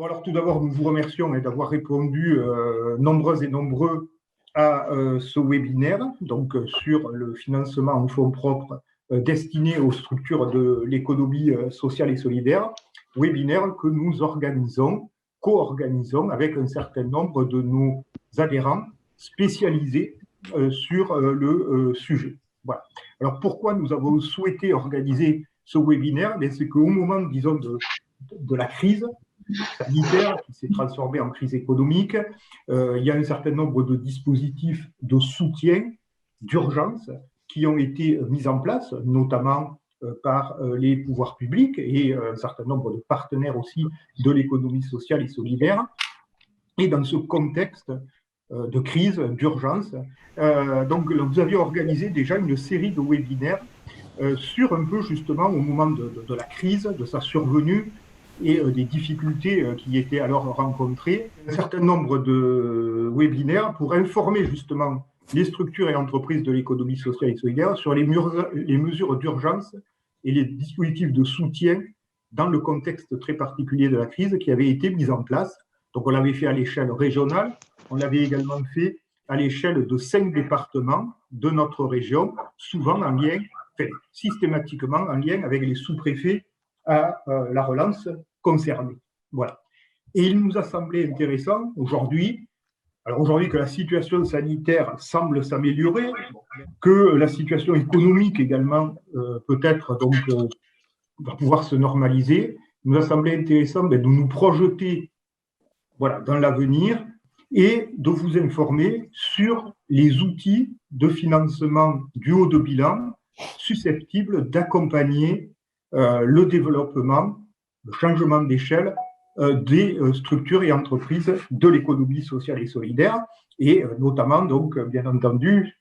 Bon, alors tout d'abord, nous vous remercions d'avoir répondu nombreuses et nombreux à ce webinaire donc, sur le financement en fonds propres destiné aux structures de l'économie sociale et solidaire, webinaire que nous organisons, co-organisons avec un certain nombre de nos adhérents spécialisés sur le sujet. Voilà. Alors pourquoi nous avons souhaité organiser ce webinaire? C'est qu'au moment, disons, de la crise sanitaire qui s'est transformée en crise économique, il y a un certain nombre de dispositifs de soutien, d'urgence, qui ont été mis en place, notamment par les pouvoirs publics et un certain nombre de partenaires aussi de l'économie sociale et solidaire. Et dans ce contexte de crise, d'urgence, donc vous aviez organisé déjà une série de webinaires sur un peu justement au moment de la crise, de sa survenue et des difficultés qui étaient alors rencontrées, un certain nombre de webinaires pour informer justement les structures et entreprises de l'économie sociale et solidaire sur les mesures d'urgence et les dispositifs de soutien dans le contexte très particulier de la crise qui avaient été mis en place. Donc on l'avait fait à l'échelle régionale, on l'avait également fait à l'échelle de 5 départements de notre région, souvent en lien, systématiquement en lien avec les sous-préfets à la relance concernés. Voilà. Et il nous a semblé intéressant aujourd'hui, alors aujourd'hui que la situation sanitaire semble s'améliorer, que la situation économique également peut-être donc va pouvoir se normaliser, il nous a semblé intéressant de nous projeter voilà, dans l'avenir et de vous informer sur les outils de financement du haut de bilan susceptibles d'accompagner le développement, le changement d'échelle des structures et entreprises de l'économie sociale et solidaire, et notamment, donc, bien entendu,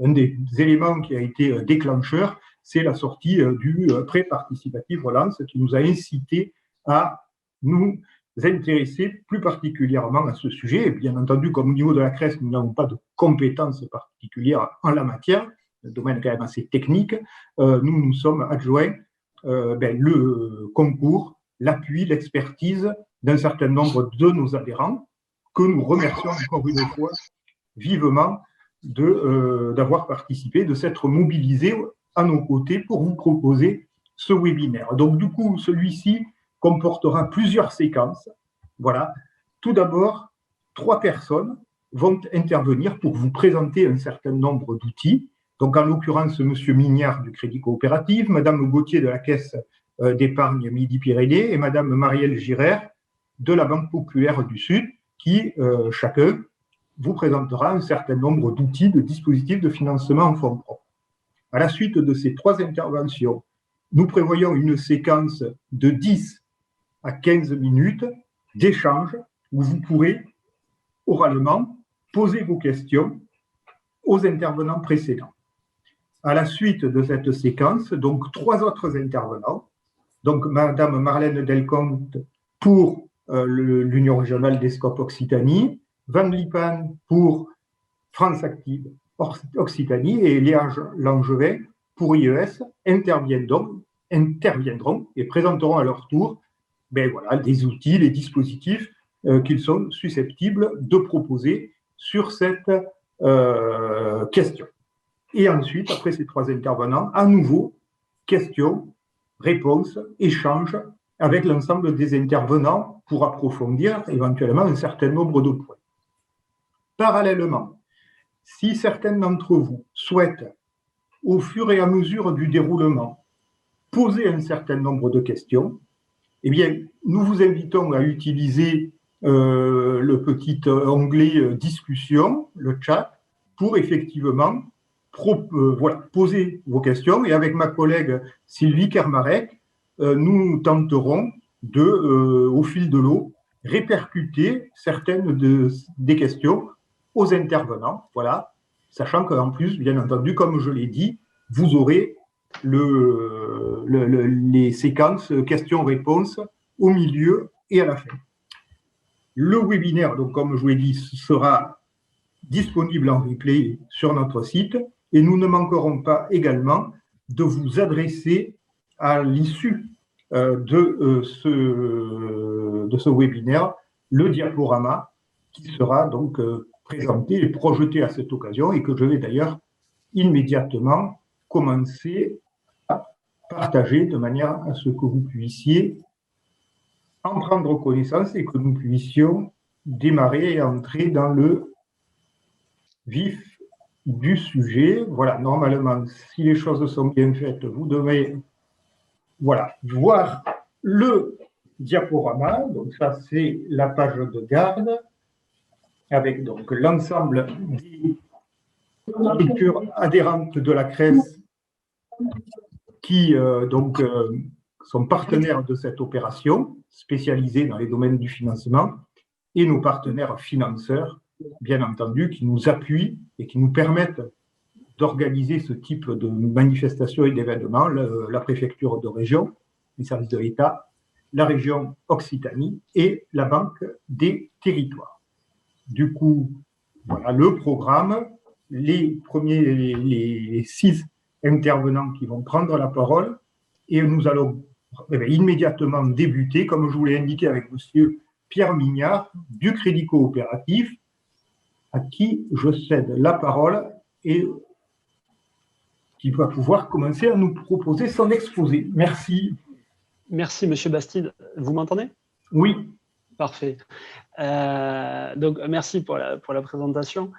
un des éléments qui a été déclencheur, c'est la sortie du prêt participatif relance qui nous a incité à nous intéresser plus particulièrement à ce sujet. Et bien entendu, comme au niveau de la CRES, nous n'avons pas de compétences particulières en la matière, un domaine quand même assez technique, nous nous sommes adjoints le concours, l'appui, l'expertise d'un certain nombre de nos adhérents, que nous remercions encore une fois vivement d'avoir participé, de s'être mobilisés à nos côtés pour vous proposer ce webinaire. Donc du coup, celui-ci comportera plusieurs séquences. Voilà. Tout d'abord, 3 personnes vont intervenir pour vous présenter un certain nombre d'outils. Donc, en l'occurrence, M. Mignard du Crédit Coopératif, Mme Gauthier de la Caisse d'épargne Midi-Pyrénées et Mme Marielle Girard de la Banque Populaire du Sud, qui, chacun, vous présentera un certain nombre d'outils, de dispositifs de financement en fonds propres. À la suite de ces 3 interventions, nous prévoyons une séquence de 10 à 15 minutes d'échange où vous pourrez oralement poser vos questions aux intervenants précédents. À la suite de cette séquence, donc 3 autres intervenants, donc Madame Marlène Delcompte pour l'Union régionale des Scopes Occitanie, Van Lipan pour France Active Occitanie et Léa Langevin pour IES interviendront et présenteront à leur tour voilà, des outils, les dispositifs qu'ils sont susceptibles de proposer sur cette question. Et ensuite, après ces 3 intervenants, à nouveau, questions, réponses, échanges avec l'ensemble des intervenants pour approfondir éventuellement un certain nombre de points. Parallèlement, si certains d'entre vous souhaitent, au fur et à mesure du déroulement, poser un certain nombre de questions, eh bien, nous vous invitons à utiliser le petit onglet discussion, le chat, pour effectivement voilà, poser vos questions. Et avec ma collègue Sylvie Kermarek, nous tenterons de, au fil de l'eau, répercuter certaines des questions aux intervenants. Voilà, sachant qu'en plus, bien entendu, comme je l'ai dit, vous aurez les séquences questions-réponses au milieu et à la fin. Le webinaire, donc, comme je vous l'ai dit, sera disponible en replay sur notre site et nous ne manquerons pas également de vous adresser à l'issue de ce webinaire, le diaporama qui sera donc présenté et projeté à cette occasion et que je vais d'ailleurs immédiatement commencer à partager de manière à ce que vous puissiez en prendre connaissance et que nous puissions démarrer et entrer dans le vif du sujet. Voilà, normalement, si les choses sont bien faites, vous devez voir le diaporama. Donc ça, c'est la page de garde avec donc l'ensemble des structures adhérentes de la CRES qui sont partenaires de cette opération, spécialisés dans les domaines du financement, et nos partenaires financeurs, bien entendu, qui nous appuient et qui nous permettent d'organiser ce type de manifestations et d'événements, la préfecture de région, les services de l'État, la région Occitanie et la Banque des territoires. Du coup, voilà le programme, les 6 intervenants qui vont prendre la parole et nous allons immédiatement débuter, comme je vous l'ai indiqué, avec monsieur Pierre Mignard du Crédit Coopératif, à qui je cède la parole et qui va pouvoir commencer à nous proposer son exposé. Merci. Merci, monsieur Bastide. Vous m'entendez? Oui. Parfait. Donc, merci pour la présentation.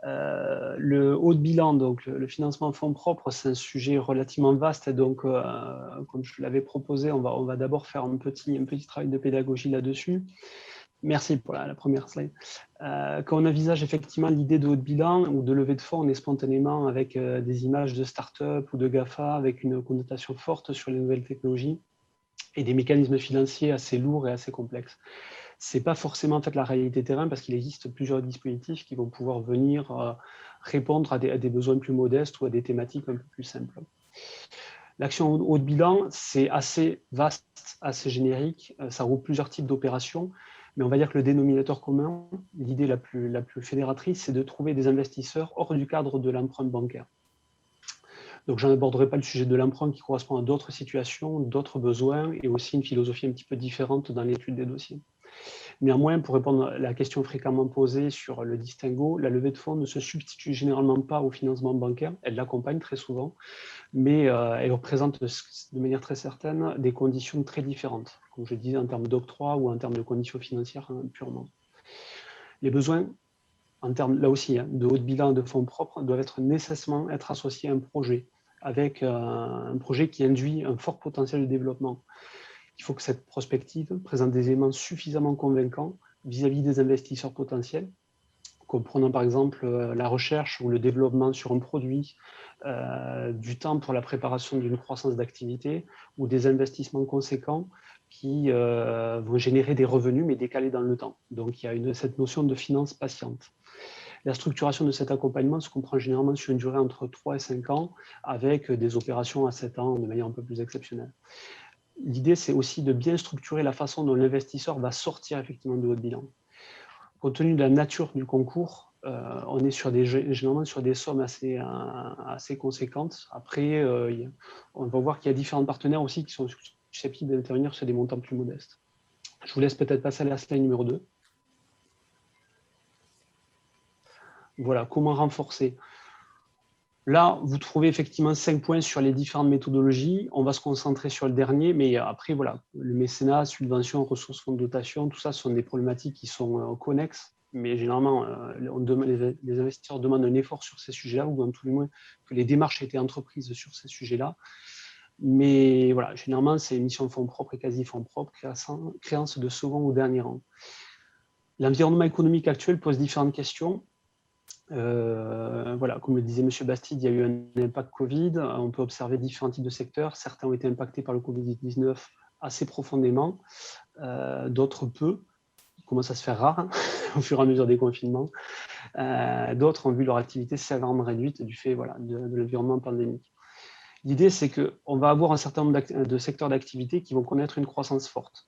Le haut de bilan, donc le financement en fonds propres, c'est un sujet relativement vaste. Et donc, comme je l'avais proposé, on va d'abord faire un petit travail de pédagogie là-dessus. Merci pour la première slide. Quand on envisage effectivement l'idée de haut de bilan ou de levée de fonds, on est spontanément avec des images de start-up ou de GAFA avec une connotation forte sur les nouvelles technologies et des mécanismes financiers assez lourds et assez complexes. Ce n'est pas forcément en fait la réalité terrain parce qu'il existe plusieurs dispositifs qui vont pouvoir venir répondre à des besoins plus modestes ou à des thématiques un peu plus simples. L'action haut de bilan, c'est assez vaste, assez générique, ça regroupe plusieurs types d'opérations, mais on va dire que le dénominateur commun, l'idée la plus fédératrice, c'est de trouver des investisseurs hors du cadre de l'emprunt bancaire. Donc, je n'aborderai pas le sujet de l'emprunt qui correspond à d'autres situations, d'autres besoins et aussi une philosophie un petit peu différente dans l'étude des dossiers. Néanmoins, pour répondre à la question fréquemment posée sur le distinguo, la levée de fonds ne se substitue généralement pas au financement bancaire, elle l'accompagne très souvent, mais elle représente de manière très certaine des conditions très différentes, comme je disais en termes d'octroi ou en termes de conditions financières purement. Les besoins, en termes là aussi de haut de bilan de fonds propres, doivent nécessairement être associés à un projet, avec un projet qui induit un fort potentiel de développement. Il faut que cette prospective présente des éléments suffisamment convaincants vis-à-vis des investisseurs potentiels, comprenant par exemple la recherche ou le développement sur un produit, du temps pour la préparation d'une croissance d'activité ou des investissements conséquents qui vont générer des revenus mais décalés dans le temps. Donc il y a cette notion de finance patiente. La structuration de cet accompagnement se comprend généralement sur une durée entre 3 et 5 ans avec des opérations à 7 ans de manière un peu plus exceptionnelle. L'idée, c'est aussi de bien structurer la façon dont l'investisseur va sortir effectivement de votre bilan. Compte tenu de la nature du concours, on est généralement sur des sommes assez conséquentes. Après, on va voir qu'il y a différents partenaires aussi qui sont susceptibles d'intervenir sur des montants plus modestes. Je vous laisse peut-être passer à la slide numéro 2. Voilà, comment renforcer. Là, vous trouvez effectivement 5 points sur les différentes méthodologies. On va se concentrer sur le dernier, mais après, voilà, le mécénat, subvention, ressources, fonds de dotation, tout ça sont des problématiques qui sont connexes, mais généralement, les investisseurs demandent un effort sur ces sujets-là, ou en tout du moins que les démarches aient été entreprises sur ces sujets-là. Mais voilà, généralement, c'est émission de fonds propres et quasi-fonds propres, créance de second ou dernier rang. L'environnement économique actuel pose différentes questions. Voilà, comme le disait M. Bastide, il y a eu un impact Covid. On peut observer différents types de secteurs. Certains ont été impactés par le Covid-19 assez profondément, d'autres peu. Il commence à se faire rare au fur et à mesure des confinements. D'autres ont vu leur activité sévèrement réduite du fait de l'environnement pandémique. L'idée, c'est qu'on va avoir un certain nombre de secteurs d'activité qui vont connaître une croissance forte.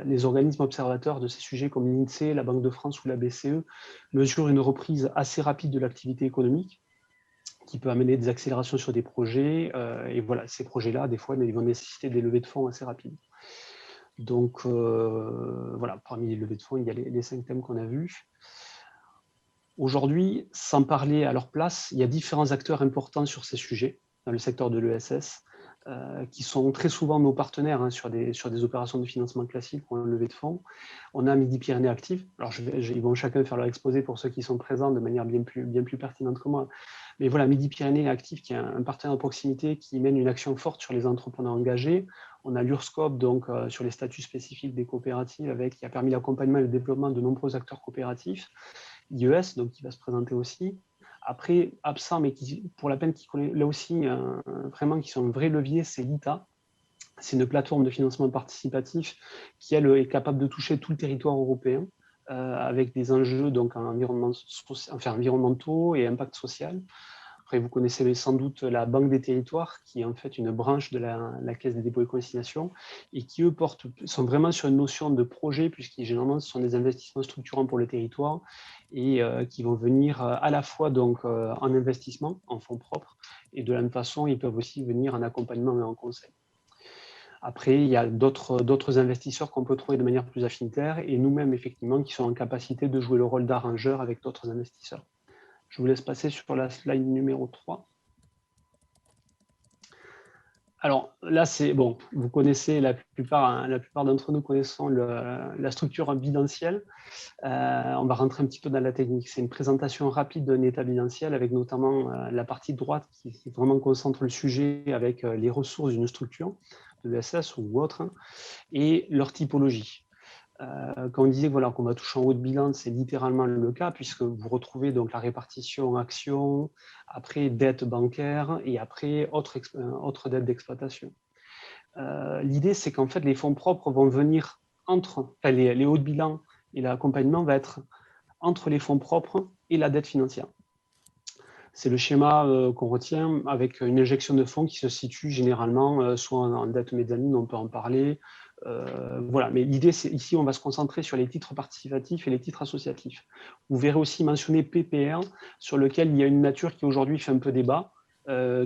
Les organismes observateurs de ces sujets comme l'INSEE, la Banque de France ou la BCE mesurent une reprise assez rapide de l'activité économique qui peut amener des accélérations sur des projets. Et voilà, ces projets-là, des fois, ils vont nécessiter des levées de fonds assez rapides. Donc, voilà, parmi les levées de fonds, il y a les 5 thèmes qu'on a vus. Aujourd'hui, sans parler à leur place, il y a différents acteurs importants sur ces sujets dans le secteur de l'ESS, qui sont très souvent nos partenaires sur des opérations de financement classiques ou en levée de fonds. On a Midi-Pyrénées Active. Alors, ils vont chacun faire leur exposé pour ceux qui sont présents de manière bien plus pertinente que moi. Mais voilà, Midi-Pyrénées Active, qui est un partenaire de proximité qui mène une action forte sur les entrepreneurs engagés. On a l'URSCOP, donc sur les statuts spécifiques des coopératives, qui a permis l'accompagnement et le développement de nombreux acteurs coopératifs. IES, donc qui va se présenter aussi. Après, absent, mais pour la peine, qui connaît là aussi vraiment qui sont un vrai levier, c'est l'ITA. C'est une plateforme de financement participatif qui, elle, est capable de toucher tout le territoire européen avec des enjeux donc, environnementaux et impact social. Après, vous connaissez sans doute la Banque des territoires, qui est en fait une branche de la Caisse des dépôts et consignations, et qui, eux, sont vraiment sur une notion de projet, puisqu'ils généralement, ce sont des investissements structurants pour le territoire, et qui vont venir à la fois donc, en investissement, en fonds propres, et de la même façon, ils peuvent aussi venir en accompagnement et en conseil. Après, il y a d'autres investisseurs qu'on peut trouver de manière plus affinitaire, et nous-mêmes, effectivement, qui sont en capacité de jouer le rôle d'arrangeur avec d'autres investisseurs. Je vous laisse passer sur la slide numéro 3. Alors là, c'est bon, vous connaissez, la plupart d'entre nous connaissons la structure bilancielle. On va rentrer un petit peu dans la technique. C'est une présentation rapide d'un état bilanciel avec notamment la partie droite qui vraiment concentre le sujet avec les ressources d'une structure, de l'ESS ou autre, et leur typologie. Quand on disait voilà, qu'on va toucher en haut de bilan, c'est littéralement le cas, puisque vous retrouvez donc la répartition actions, après dette bancaire et après autre dette d'exploitation. L'idée, c'est qu'en fait, les fonds propres vont venir les hauts de bilan et l'accompagnement va être entre les fonds propres et la dette financière. C'est le schéma qu'on retient avec une injection de fonds qui se situe généralement soit en dette mezzanine, on peut en parler. Voilà, mais l'idée, c'est ici, on va se concentrer sur les titres participatifs et les titres associatifs. Vous verrez aussi mentionné PPR, sur lequel il y a une nature qui aujourd'hui fait un peu débat,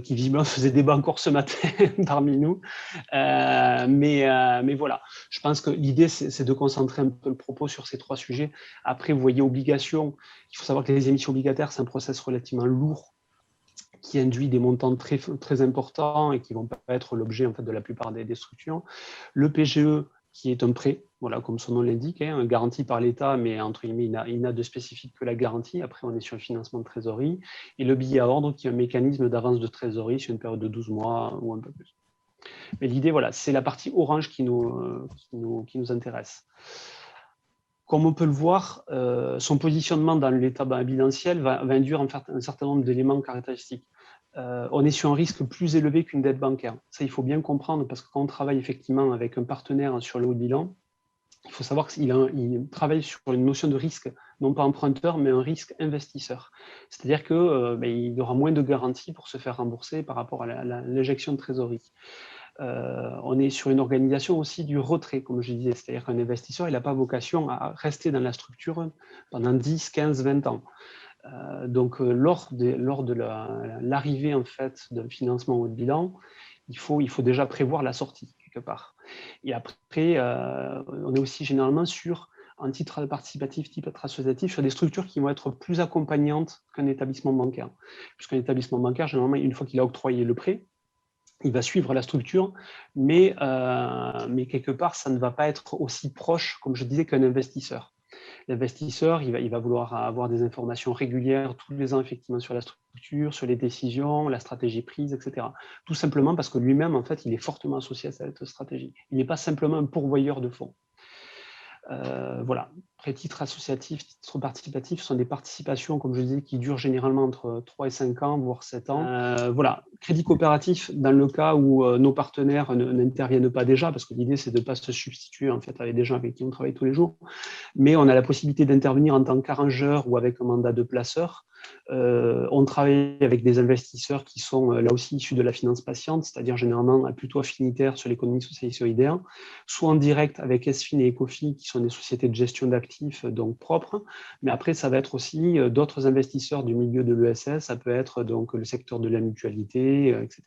qui visiblement faisait débat encore ce matin parmi nous. Mais voilà, je pense que l'idée, c'est de concentrer un peu le propos sur ces 3 sujets. Après, vous voyez obligations. Il faut savoir que les émissions obligataires, c'est un process relativement lourd qui induit des montants très, très importants et qui ne vont pas être l'objet en fait, de la plupart des structures. Le PGE, qui est un prêt, voilà, comme son nom l'indique, garanti par l'État, mais entre guillemets, il n'a de spécifique que la garantie. Après, on est sur le financement de trésorerie. Et le billet à ordre, qui est un mécanisme d'avance de trésorerie sur une période de 12 mois ou un peu plus. Mais l'idée, voilà, c'est la partie orange qui nous intéresse. Comme on peut le voir, son positionnement dans l'état bilanciel va induire en fait, un certain nombre d'éléments caractéristiques. On est sur un risque plus élevé qu'une dette bancaire. Ça, il faut bien comprendre, parce que quand on travaille effectivement avec un partenaire sur le haut de bilan, il faut savoir qu'il travaille sur une notion de risque, non pas emprunteur, mais un risque investisseur. C'est-à-dire qu'il aura moins de garanties pour se faire rembourser par rapport à l'injection de trésorerie. On est sur une organisation aussi du retrait, comme je disais, c'est-à-dire qu'un investisseur, il n'a pas vocation à rester dans la structure pendant 10, 15, 20 ans. Donc, lors de l'arrivée en fait d'un financement haut de bilan, il faut déjà prévoir la sortie quelque part. Et après, on est aussi généralement sur un titre participatif, titre associatif, sur des structures qui vont être plus accompagnantes qu'un établissement bancaire. Puisqu'un établissement bancaire, généralement, une fois qu'il a octroyé le prêt, il va suivre la structure, mais quelque part, ça ne va pas être aussi proche, comme je disais, qu'un investisseur. L'investisseur, il va vouloir avoir des informations régulières tous les ans, effectivement, sur la structure, sur les décisions, la stratégie prise, etc. Tout simplement parce que lui-même, en fait, il est fortement associé à cette stratégie. Il n'est pas simplement un pourvoyeur de fonds. Voilà. Après, titres associatifs, titres participatifs sont des participations, comme je disais, qui durent généralement entre 3 et 5 ans, voire 7 ans. Voilà. Crédit coopératif, dans le cas où nos partenaires n'interviennent pas déjà, parce que l'idée, c'est de ne pas se substituer en fait, avec des gens avec qui on travaille tous les jours, mais on a la possibilité d'intervenir en tant qu'arrangeur ou avec un mandat de placeur. On travaille avec des investisseurs qui sont là aussi issus de la finance patiente, c'est-à-dire généralement plutôt affinitaires sur l'économie sociale et solidaire, soit en direct avec ESFIN et ECOFI, qui sont des sociétés de gestion d'actifs actifs donc propres, mais après, ça va être aussi d'autres investisseurs du milieu de l'ESS, ça peut être donc le secteur de la mutualité, etc.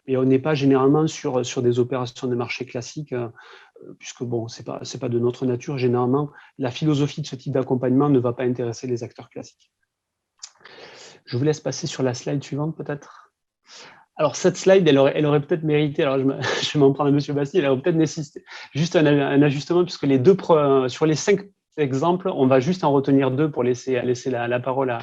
Mais on n'est pas généralement sur des opérations de marché classiques, puisque bon, c'est pas de notre nature. Généralement, la philosophie de ce type d'accompagnement ne va pas intéresser les acteurs classiques. Je vous laisse passer sur la slide suivante, peut-être. Alors, cette slide, elle aurait peut-être mérité, alors je vais m'en prendre à M. Bastille, elle aurait peut-être nécessité juste un ajustement, puisque sur les 5 exemples, on va juste en retenir 2 pour laisser la parole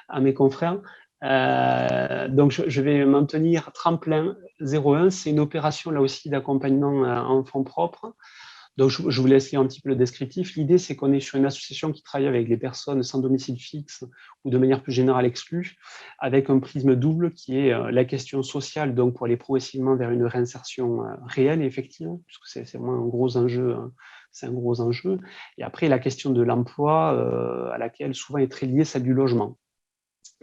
à mes confrères. Donc, je vais m'en tenir Tremplin 01, c'est une opération là aussi d'accompagnement en fonds propres. Donc, je vous laisse lire un petit peu le descriptif. L'idée, c'est qu'on est sur une association qui travaille avec les personnes sans domicile fixe ou de manière plus générale exclues, avec un prisme double qui est la question sociale, donc pour aller progressivement vers une réinsertion réelle et effective, puisque c'est vraiment un gros enjeu. C'est un gros enjeu. Et après, la question de l'emploi, à laquelle souvent est très liée celle du logement.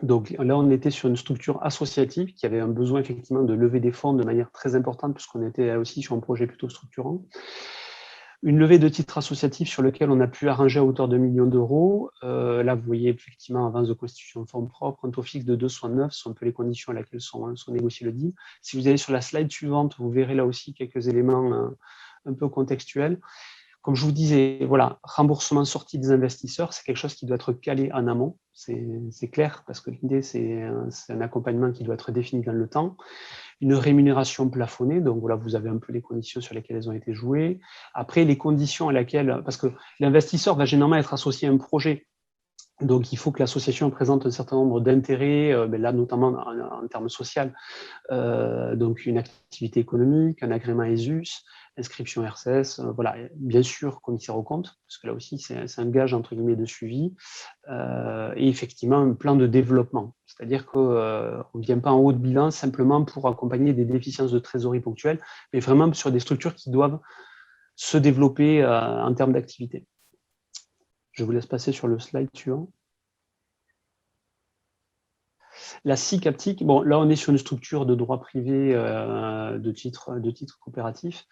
Donc là, on était sur une structure associative qui avait un besoin effectivement de lever des fonds de manière très importante, puisqu'on était là aussi sur un projet plutôt structurant. Une levée de titres associatifs sur lequel on a pu arranger à hauteur de 1 million d'euros. Là, vous voyez effectivement avance de constitution de fonds propres, un taux fixe de 2,9, sont un peu les conditions à laquelle sont négociés le deal. Si vous allez sur la slide suivante, vous verrez là aussi quelques éléments un peu contextuels. Comme je vous disais, voilà, remboursement sortie des investisseurs, c'est quelque chose qui doit être calé en amont, c'est clair, parce que l'idée, c'est un accompagnement qui doit être défini dans le temps. Une rémunération plafonnée, donc voilà, vous avez un peu les conditions sur lesquelles elles ont été jouées. Après, les conditions à laquelle, parce que l'investisseur va généralement être associé à un projet, donc il faut que l'association présente un certain nombre d'intérêts, là notamment en termes social, donc une activité économique, un agrément ESUS, inscription RCS, voilà, bien sûr commissaire aux comptes, parce que là aussi c'est un gage entre guillemets de suivi, et effectivement un plan de développement, c'est-à-dire qu'on ne vient pas en haut de bilan simplement pour accompagner des déficiences de trésorerie ponctuelles, mais vraiment sur des structures qui doivent se développer en termes d'activité. Je vous laisse passer sur le slide suivant. La SIC Aptic, bon, là on est sur une structure de droit privé de titre coopératif.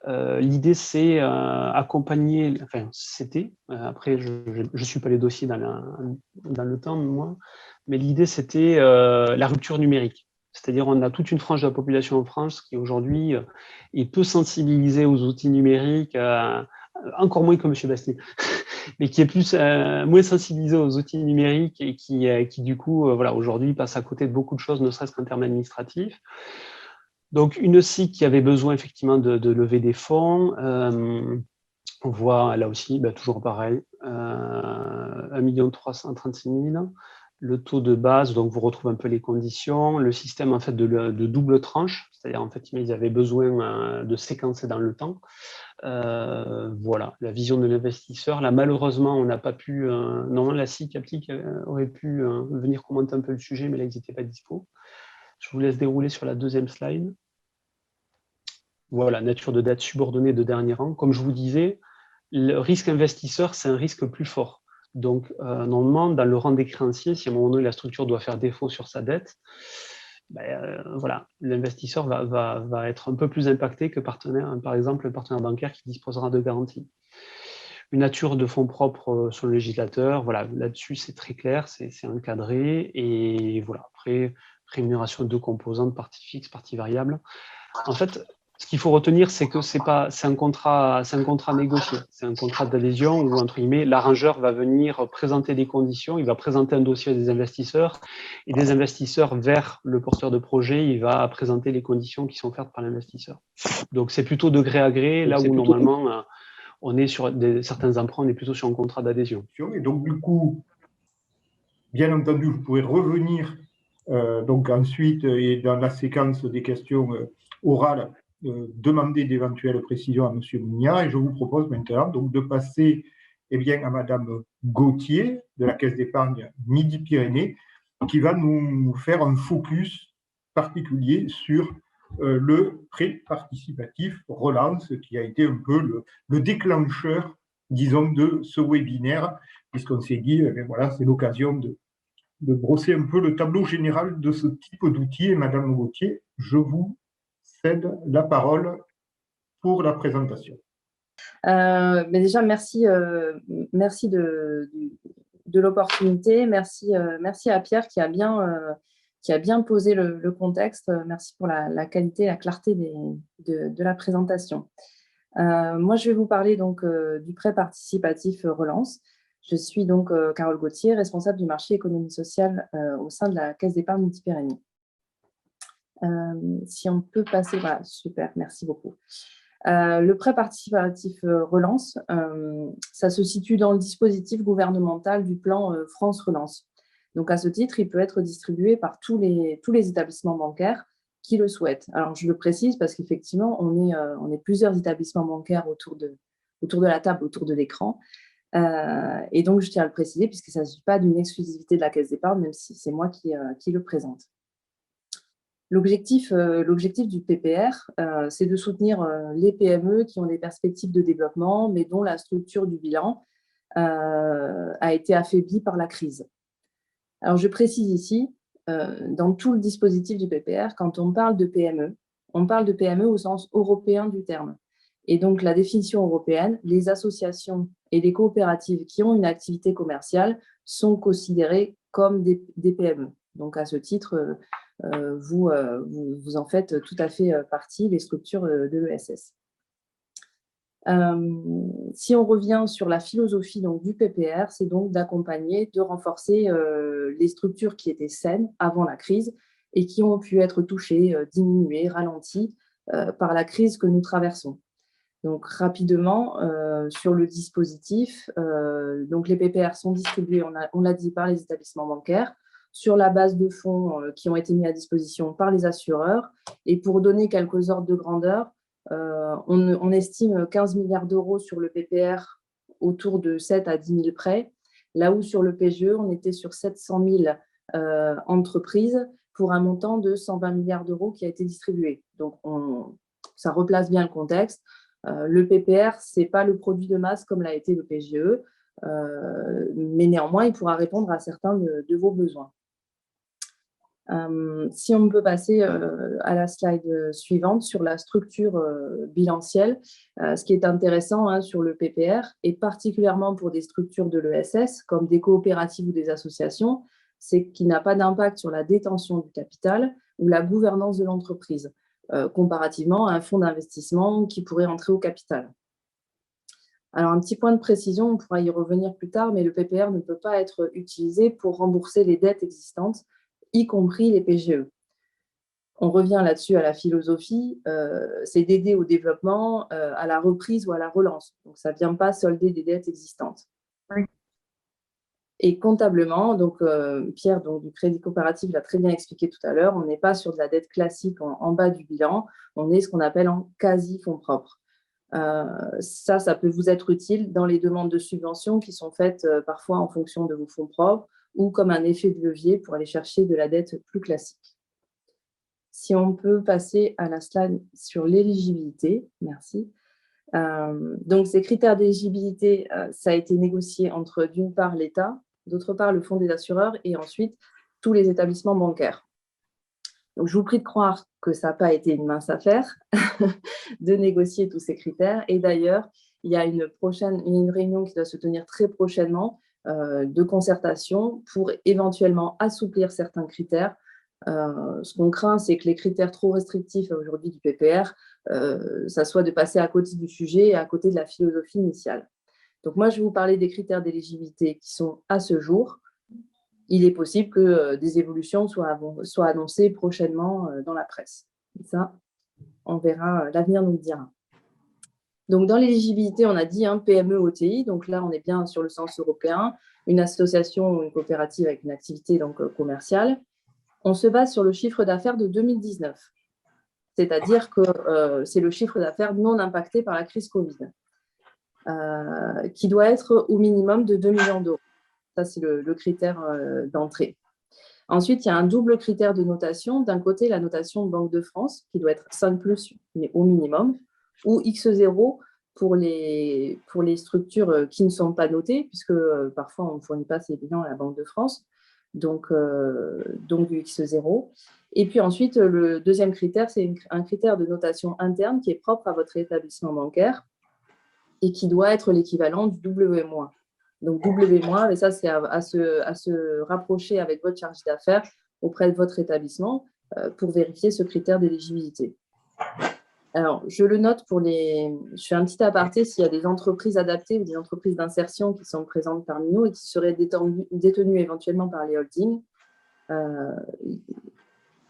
L'idée c'est accompagner, enfin c'était, après je ne suis pas les dossiers dans le temps moi, mais l'idée c'était la rupture numérique. C'est-à-dire on a toute une frange de la population en France qui aujourd'hui est peu sensibilisée aux outils numériques, encore moins que M. Bastille, mais qui est plus moins sensibilisé aux outils numériques et qui du coup, voilà, aujourd'hui passe à côté de beaucoup de choses, ne serait-ce qu'en termes administratifs. Donc, une SIC qui avait besoin effectivement de lever des fonds. On voit là aussi, toujours pareil, 1 336 000. Le taux de base, donc vous retrouvez un peu les conditions. Le système en fait de double tranche, c'est-à-dire en fait ils avaient besoin de séquencer dans le temps. Voilà, la vision de l'investisseur. Là, malheureusement, on n'a pas pu. Normalement, la SIC Aptic aurait pu venir commenter un peu le sujet, mais là, ils n'étaient pas dispo. Je vous laisse dérouler sur la deuxième slide. Voilà, nature de dette subordonnée de dernier rang. Comme je vous disais, le risque investisseur, c'est un risque plus fort. Donc, normalement, dans le rang des créanciers, si à un moment donné, la structure doit faire défaut sur sa dette, voilà, l'investisseur va être un peu plus impacté que par exemple, le partenaire bancaire qui disposera de garanties. Une nature de fonds propres sur le législateur, voilà, là-dessus c'est très clair, c'est encadré, et voilà, après, rémunération de composantes, partie fixe, partie variable. En fait, ce qu'il faut retenir, c'est que c'est un contrat négocié, c'est un contrat d'adhésion où, entre guillemets, l'arrangeur va venir présenter des conditions, il va présenter un dossier à des investisseurs, et des investisseurs vers le porteur de projet, il va présenter les conditions qui sont offertes par l'investisseur. Donc c'est plutôt de gré à gré, là où normalement on est sur certains emprunts, on est plutôt sur un contrat d'adhésion. Et donc du coup, bien entendu, vous pourrez revenir donc ensuite et dans la séquence des questions orales, demander d'éventuelles précisions à M. Mougnat, et je vous propose maintenant donc de passer à Mme Gauthier de la Caisse d'épargne Midi-Pyrénées, qui va nous faire un focus particulier sur le prêt participatif Relance, qui a été un peu le déclencheur, disons, de ce webinaire, puisqu'on s'est dit, voilà, c'est l'occasion de brosser un peu le tableau général de ce type d'outils. Et Madame Gauthier, je vous cède la parole pour la présentation. Mais déjà, merci, merci de l'opportunité. Merci, merci à Pierre qui a bien posé le contexte. Merci pour la qualité, la clarté de la présentation. Moi, je vais vous parler donc du prêt participatif Relance. Je suis donc Carole Gauthier, responsable du marché économie sociale au sein de la Caisse d'épargne Midi-Pyrénées. Si on peut passer, voilà, super, merci beaucoup. Le prêt participatif Relance, ça se situe dans le dispositif gouvernemental du plan France Relance. Donc, à ce titre, il peut être distribué par tous les établissements bancaires qui le souhaitent. Alors, je le précise parce qu'effectivement, on est plusieurs établissements bancaires autour de la table, autour de l'écran. Et donc, je tiens à le préciser puisqu'il ne s'agit pas d'une exclusivité de la Caisse d'épargne, même si c'est moi qui le présente. L'objectif du PPR, c'est de soutenir les PME qui ont des perspectives de développement, mais dont la structure du bilan a été affaiblie par la crise. Alors, je précise ici, dans tout le dispositif du PPR, quand on parle de PME au sens européen du terme. Et donc, la définition européenne, les associations et les coopératives qui ont une activité commerciale sont considérées comme des PME. Donc, à ce titre, vous en faites tout à fait partie, les structures de l'ESS. Si on revient sur la philosophie donc, du PPR, c'est donc d'accompagner, de renforcer les structures qui étaient saines avant la crise et qui ont pu être touchées, diminuées, ralenties par la crise que nous traversons. Donc, rapidement, sur le dispositif, donc les PPR sont distribués, on l'a dit, par les établissements bancaires, sur la base de fonds qui ont été mis à disposition par les assureurs. Et pour donner quelques ordres de grandeur, on estime 15 milliards d'euros sur le PPR, autour de 7 à 10 000 prêts, là où sur le PGE, on était sur 700 000 entreprises pour un montant de 120 milliards d'euros qui a été distribué. Donc, ça replace bien le contexte. Le PPR, ce n'est pas le produit de masse comme l'a été le PGE, mais néanmoins, il pourra répondre à certains de vos besoins. Si on peut passer à la slide suivante sur la structure bilancielle, ce qui est intéressant sur le PPR, et particulièrement pour des structures de l'ESS, comme des coopératives ou des associations, c'est qu'il n'a pas d'impact sur la détention du capital ou la gouvernance de l'entreprise, comparativement à un fonds d'investissement qui pourrait entrer au capital. Alors, un petit point de précision, on pourra y revenir plus tard, mais le PPR ne peut pas être utilisé pour rembourser les dettes existantes, y compris les PGE. On revient là-dessus à la philosophie, c'est d'aider au développement, à la reprise ou à la relance. Donc, ça ne vient pas solder des dettes existantes. Oui. Et comptablement, donc Pierre donc, du Crédit Coopératif l'a très bien expliqué tout à l'heure, on n'est pas sur de la dette classique en bas du bilan, on est ce qu'on appelle en quasi-fonds propres. Ça peut vous être utile dans les demandes de subventions qui sont faites parfois en fonction de vos fonds propres ou comme un effet de levier pour aller chercher de la dette plus classique. Si on peut passer à la slide sur l'éligibilité, merci. Donc, ces critères d'éligibilité, ça a été négocié entre d'une part l'État, d'autre part le Fonds des assureurs et ensuite tous les établissements bancaires. Donc, je vous prie de croire que ça n'a pas été une mince affaire de négocier tous ces critères. Et d'ailleurs, il y a une réunion qui doit se tenir très prochainement de concertation pour éventuellement assouplir certains critères. Ce qu'on craint, c'est que les critères trop restrictifs aujourd'hui du PPR, ça soit de passer à côté du sujet et à côté de la philosophie initiale. Donc, moi, je vais vous parler des critères d'éligibilité qui sont à ce jour. Il est possible que des évolutions soient annoncées prochainement dans la presse. Et ça, on verra, l'avenir nous le dira. Donc, dans l'éligibilité, on a dit PME, OTI. Donc là, on est bien sur le sens européen, une association ou une coopérative avec une activité donc, commerciale. On se base sur le chiffre d'affaires de 2019. C'est-à-dire que c'est le chiffre d'affaires non impacté par la crise Covid, qui doit être au minimum de 2 millions d'euros. Ça, c'est le critère d'entrée. Ensuite, il y a un double critère de notation. D'un côté, la notation Banque de France, qui doit être 5+, mais au minimum, ou X0 pour les structures qui ne sont pas notées, puisque parfois, on ne fournit pas ces bilans à la Banque de France, donc du X0. Et puis ensuite, le deuxième critère, c'est un critère de notation interne qui est propre à votre établissement bancaire. et qui doit être l'équivalent du W-. Donc W-, et ça, c'est à se rapprocher avec votre chargé d'affaires auprès de votre établissement pour vérifier ce critère d'éligibilité. Alors, je le note je fais un petit aparté s'il y a des entreprises adaptées ou des entreprises d'insertion qui sont présentes parmi nous et qui seraient détenues éventuellement par les holdings.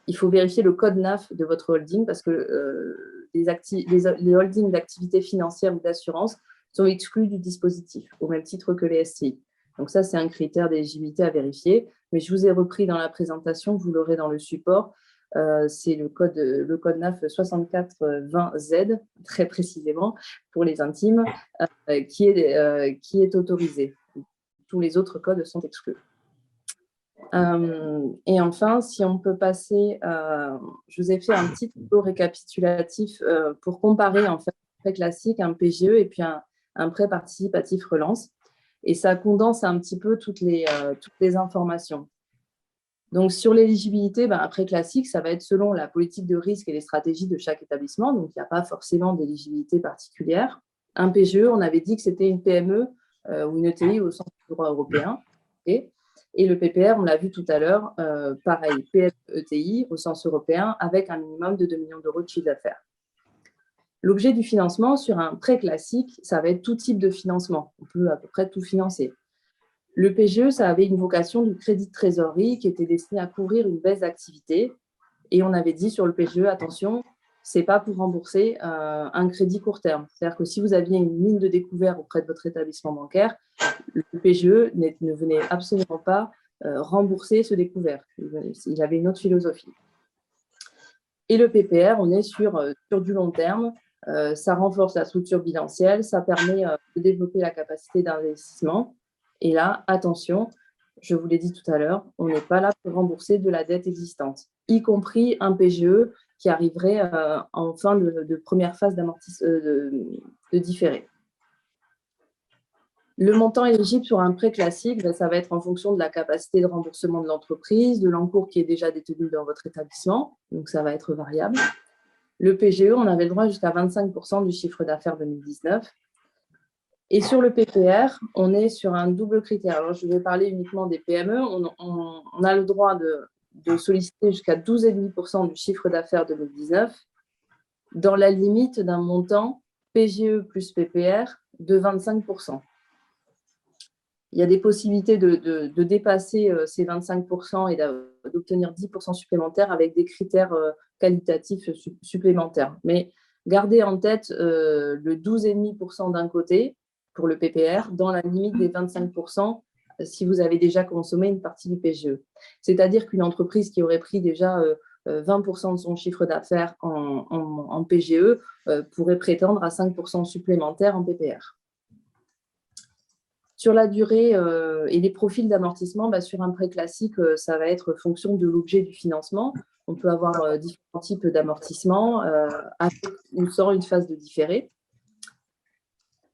Il faut vérifier le code NAF de votre holding parce que les holdings d'activités financières ou d'assurance sont exclus du dispositif, au même titre que les SCI. Donc ça, c'est un critère d'éligibilité à vérifier. Mais je vous ai repris dans la présentation, vous l'aurez dans le support. C'est le code NAF 6420Z, très précisément, pour les intimes, qui est autorisé. Tous les autres codes sont exclus. Et enfin, si on peut passer, je vous ai fait un petit tableau récapitulatif pour comparer en fait un prêt classique, un PGE et puis un prêt participatif relance. Et ça condense un petit peu toutes les informations. Donc, sur l'éligibilité, un prêt classique, ça va être selon la politique de risque et les stratégies de chaque établissement. Donc, il n'y a pas forcément d'éligibilité particulière. Un PGE, on avait dit que c'était une PME ou une ETI au sens du droit européen. Et le PPR, on l'a vu tout à l'heure, pareil, PME-ETI au sens européen avec un minimum de 2 millions d'euros de chiffre d'affaires. L'objet du financement sur un prêt classique, ça va être tout type de financement. On peut à peu près tout financer. Le PGE, ça avait une vocation du crédit de trésorerie qui était destiné à couvrir une baisse d'activité. Et on avait dit sur le PGE, attention, ce n'est pas pour rembourser un crédit court terme. C'est-à-dire que si vous aviez une ligne de découvert auprès de votre établissement bancaire, le PGE ne venait absolument pas rembourser ce découvert. Il avait une autre philosophie. Et le PPR, on est sur du long terme. Ça renforce la structure bilancielle, ça permet de développer la capacité d'investissement. Et là, attention, je vous l'ai dit tout à l'heure, on n'est pas là pour rembourser de la dette existante, y compris un PGE qui arriverait en fin de première phase de différé. Le montant éligible sur un prêt classique, ça va être en fonction de la capacité de remboursement de l'entreprise, de l'encours qui est déjà détenu dans votre établissement, donc ça va être variable. Le PGE, on avait le droit jusqu'à 25% du chiffre d'affaires 2019. Et sur le PPR, on est sur un double critère. Alors, je vais parler uniquement des PME. On a le droit de solliciter jusqu'à 12,5% du chiffre d'affaires 2019 dans la limite d'un montant PGE plus PPR de 25%. Il y a des possibilités de dépasser ces 25% et d'obtenir 10% supplémentaires avec des critères qualitatifs supplémentaires. Mais gardez en tête le 12,5% d'un côté pour le PPR dans la limite des 25% si vous avez déjà consommé une partie du PGE. C'est-à-dire qu'une entreprise qui aurait pris déjà 20% de son chiffre d'affaires en PGE pourrait prétendre à 5% supplémentaires en PPR. Sur la durée et les profils d'amortissement, sur un prêt classique, ça va être fonction de l'objet du financement. On peut avoir différents types d'amortissement avec ou sans une phase de différé.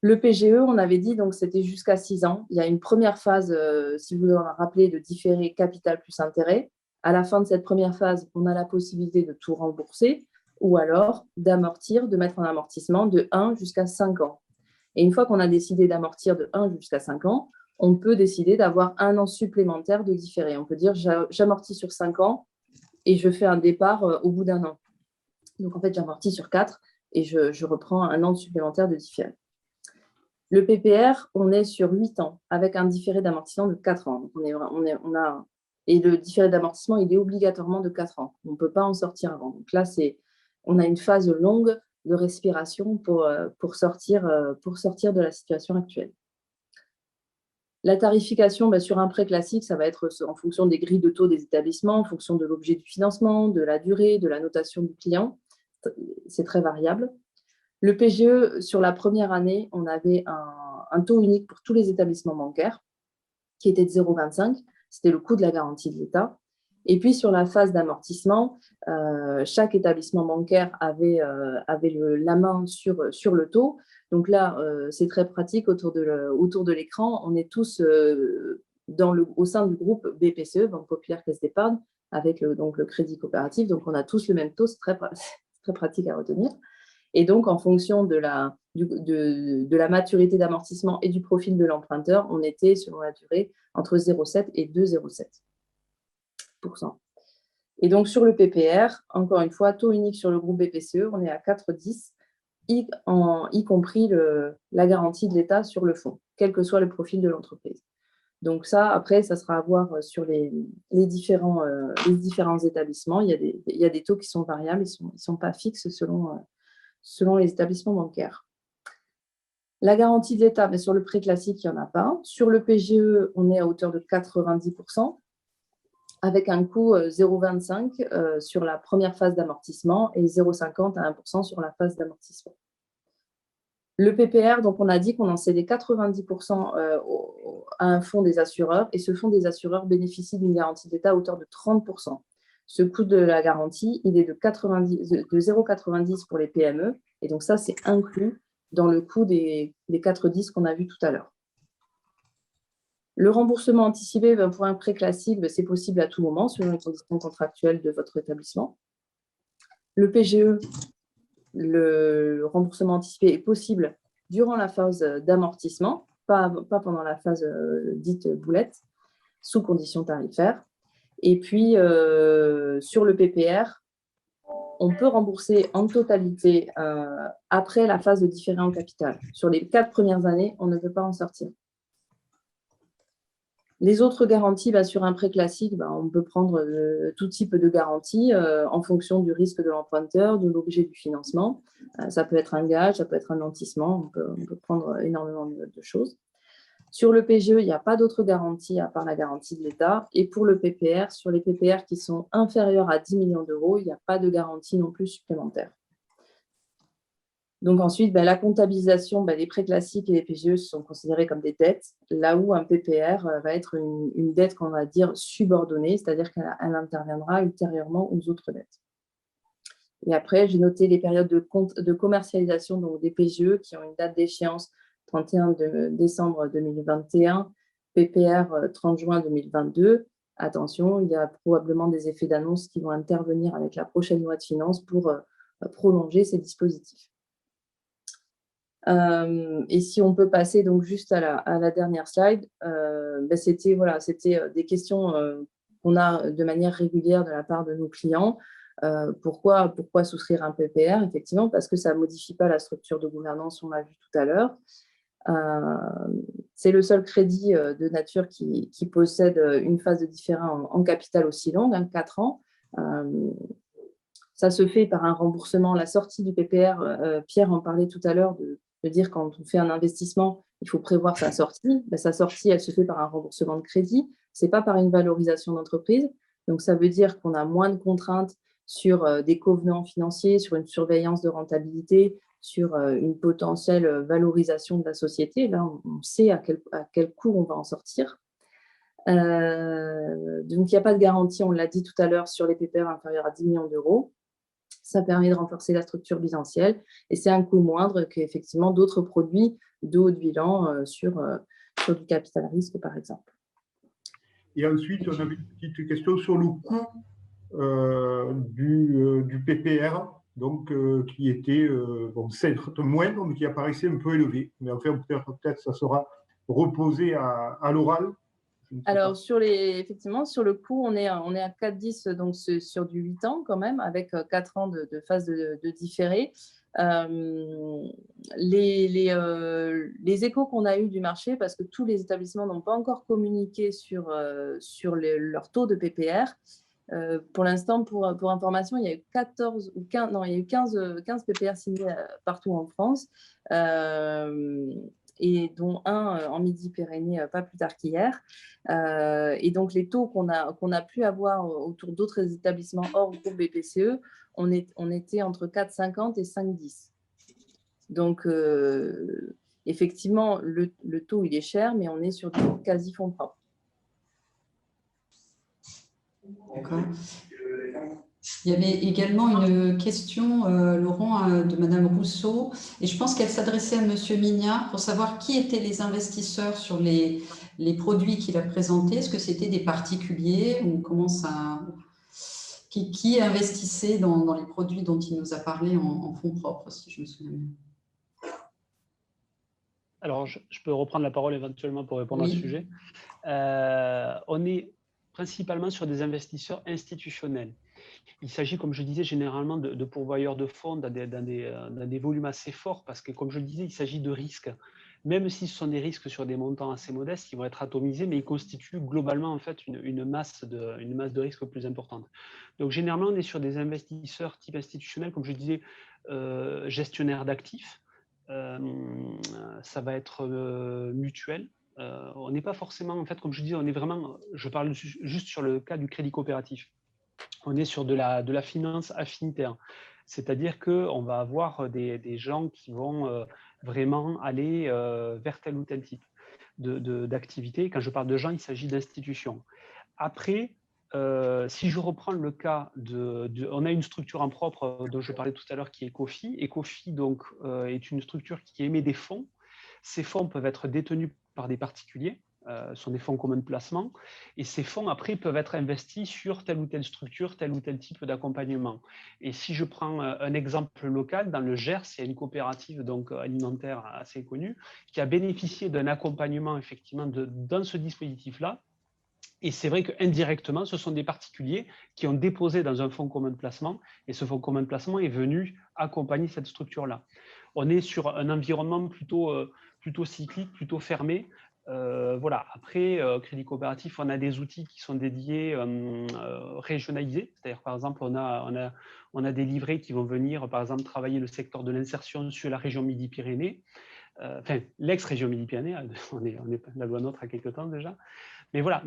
Le PGE, on avait dit, donc c'était jusqu'à 6 ans. Il y a une première phase, si vous vous en rappelez, de différé capital plus intérêt. À la fin de cette première phase, on a la possibilité de tout rembourser ou alors d'amortir, de mettre en amortissement de 1 jusqu'à 5 ans. Et une fois qu'on a décidé d'amortir de 1 jusqu'à 5 ans, on peut décider d'avoir 1 an supplémentaire de différé. On peut dire j'amortis sur 5 ans et je fais un départ au bout d'1 an. Donc, en fait, j'amortis sur 4 et je reprends 1 an supplémentaire de différé. Le PPR, on est sur 8 ans avec un différé d'amortissement de 4 ans. Donc et le différé d'amortissement, il est obligatoirement de 4 ans. On ne peut pas en sortir avant. Donc là, on a une phase longue de respiration pour sortir de la situation actuelle. La tarification, sur un prêt classique, ça va être en fonction des grilles de taux des établissements, en fonction de l'objet du financement, de la durée, de la notation du client. C'est très variable. Le PGE, sur la première année, on avait un taux unique pour tous les établissements bancaires qui était de 0,25. C'était le coût de la garantie de l'État. Et puis, sur la phase d'amortissement, chaque établissement bancaire avait la main sur le taux. Donc là, c'est très pratique autour de l'écran. On est tous au sein du groupe BPCE, Banque Populaire Caisse d'Épargne, avec le crédit coopératif. Donc, on a tous le même taux. C'est très pratique à retenir. Et donc, en fonction de la maturité d'amortissement et du profil de l'emprunteur, on était, selon la durée, entre 0,7 et 2,07%. Et donc, sur le PPR, encore une fois, taux unique sur le groupe BPCE, on est à 4,10, y compris la garantie de l'État sur le fonds, quel que soit le profil de l'entreprise. Donc ça, après, ça sera à voir sur les différents établissements. Il y a des taux qui sont variables, ils ne sont pas fixes selon les établissements bancaires. La garantie de l'État, mais sur le prêt classique, il n'y en a pas. Sur le PGE, on est à hauteur de 90%, avec un coût 0,25 sur la première phase d'amortissement et 0,50 à 1% sur la phase d'amortissement. Le PPR, donc on a dit qu'on en cédait 90% à un fonds des assureurs, et ce fonds des assureurs bénéficie d'une garantie d'État à hauteur de 30%. Ce coût de la garantie, il est de 0,90 pour les PME, et donc ça, c'est inclus dans le coût des 4,10 qu'on a vu tout à l'heure. Le remboursement anticipé, pour un prêt classique, c'est possible à tout moment, selon les conditions contractuelles de votre établissement. Le PGE, le remboursement anticipé est possible durant la phase d'amortissement, pas pendant la phase dite boulette, sous conditions tarifaires. Et puis, sur le PPR, on peut rembourser en totalité après la phase de différé en capital. Sur les 4 premières années, on ne peut pas en sortir. Les autres garanties, sur un prêt classique, on peut prendre tout type de garantie en fonction du risque de l'emprunteur, de l'objet du financement. Ça peut être un gage, ça peut être un nantissement, on peut prendre énormément de choses. Sur le PGE, il n'y a pas d'autre garantie à part la garantie de l'État. Et pour le PPR, sur les PPR qui sont inférieurs à 10 millions d'euros, il n'y a pas de garantie non plus supplémentaire. Donc ensuite, la comptabilisation, les prêts classiques et les PGE sont considérés comme des dettes, là où un PPR va être une dette qu'on va dire subordonnée, c'est-à-dire qu'elle interviendra ultérieurement aux autres dettes. Et après, j'ai noté les périodes de commercialisation donc des PGE qui ont une date d'échéance 31 décembre 2021, PPR 30 juin 2022. Attention, il y a probablement des effets d'annonce qui vont intervenir avec la prochaine loi de finances pour prolonger ces dispositifs. Et si on peut passer donc juste à la dernière slide, c'était des questions qu'on a de manière régulière de la part de nos clients. Pourquoi souscrire un PPR? Effectivement, parce que ça ne modifie pas la structure de gouvernance, on l'a vu tout à l'heure. C'est le seul crédit de nature qui possède une phase de différé en capital aussi longue, 4 ans. Ça se fait par un remboursement. La sortie du PPR, Pierre en parlait tout à l'heure, de dire quand on fait un investissement, il faut prévoir sa sortie. Sa sortie, elle se fait par un remboursement de crédit. Ce n'est pas par une valorisation d'entreprise. Donc, ça veut dire qu'on a moins de contraintes sur des covenants financiers, sur une surveillance de rentabilité, sur une potentielle valorisation de la société. Là, on sait à quel cours on va en sortir. Donc, il n'y a pas de garantie, on l'a dit tout à l'heure, sur les PPR inférieurs à 10 millions d'euros. Ça permet de renforcer la structure bilancielle et c'est un coût moindre qu'effectivement d'autres produits de haut de bilan sur du capital risque, par exemple. Et ensuite, on avait une petite question sur le coût du PPR, donc qui était certes moindre, mais qui apparaissait un peu élevé. Mais enfin, peut-être ça sera reposé à l'oral. Alors, effectivement, sur le coût, on est à 4,10, donc sur du 8 ans quand même, avec 4 ans de phase de différé. Les échos qu'on a eu du marché, parce que tous les établissements n'ont pas encore communiqué sur leur taux de PPR. Pour l'instant, pour information, il y a eu 15 PPR signés partout en France. Et dont un en Midi-Pyrénées pas plus tard qu'hier. Et donc, les taux qu'on a pu avoir autour d'autres établissements hors groupe BPCE, on était entre 4,50 et 5,10. Donc, effectivement, le taux, il est cher, mais on est sur du quasi-fonds propres. D'accord. Il y avait également une question, Laurent, de Madame Rousseau, et je pense qu'elle s'adressait à Monsieur Mignard pour savoir qui étaient les investisseurs sur les produits qu'il a présentés. Est-ce que c'était des particuliers ou comment ça… qui investissait dans les produits dont il nous a parlé en fonds propres, si je me souviens bien. Alors, je peux reprendre la parole éventuellement pour répondre à ce sujet. On est principalement sur des investisseurs institutionnels. Il s'agit, comme je disais, généralement de pourvoyeurs de fonds dans des volumes assez forts, parce que, comme je le disais, il s'agit de risques. Même si ce sont des risques sur des montants assez modestes, ils vont être atomisés, mais ils constituent globalement en fait une masse de risques plus importante. Donc, généralement, on est sur des investisseurs type institutionnel, comme je disais, gestionnaires d'actifs. Ça va être mutuel. On n'est pas forcément, en fait, comme je disais, on est vraiment, je parle juste sur le cas du crédit coopératif. On est sur de la finance affinitaire. C'est-à-dire qu'on va avoir des gens qui vont vraiment aller vers tel ou tel type d'activité. Quand je parle de gens, il s'agit d'institutions. Après, si je reprends le cas on a une structure en propre dont je parlais tout à l'heure qui est Ecofi. Ecofi donc, est une structure qui émet des fonds. Ces fonds peuvent être détenus par des particuliers, sont des fonds communs de placement, et ces fonds après peuvent être investis sur telle ou telle structure, tel ou tel type d'accompagnement. Et si je prends un exemple local, dans le Gers, il y a une coopérative donc alimentaire assez connue qui a bénéficié d'un accompagnement effectivement dans ce dispositif-là. Et c'est vrai qu'indirectement, ce sont des particuliers qui ont déposé dans un fonds commun de placement, et ce fonds commun de placement est venu accompagner cette structure-là. On est sur un environnement plutôt cyclique, plutôt fermé. Voilà. Après, Crédit Coopératif, on a des outils qui sont dédiés, régionalisés. C'est-à-dire, par exemple, on a des livrets qui vont venir, par exemple, travailler le secteur de l'insertion sur la région Midi-Pyrénées. Enfin, l'ex-région Midi-Pyrénées, on est la loi NOTRe à quelques temps déjà. Mais voilà,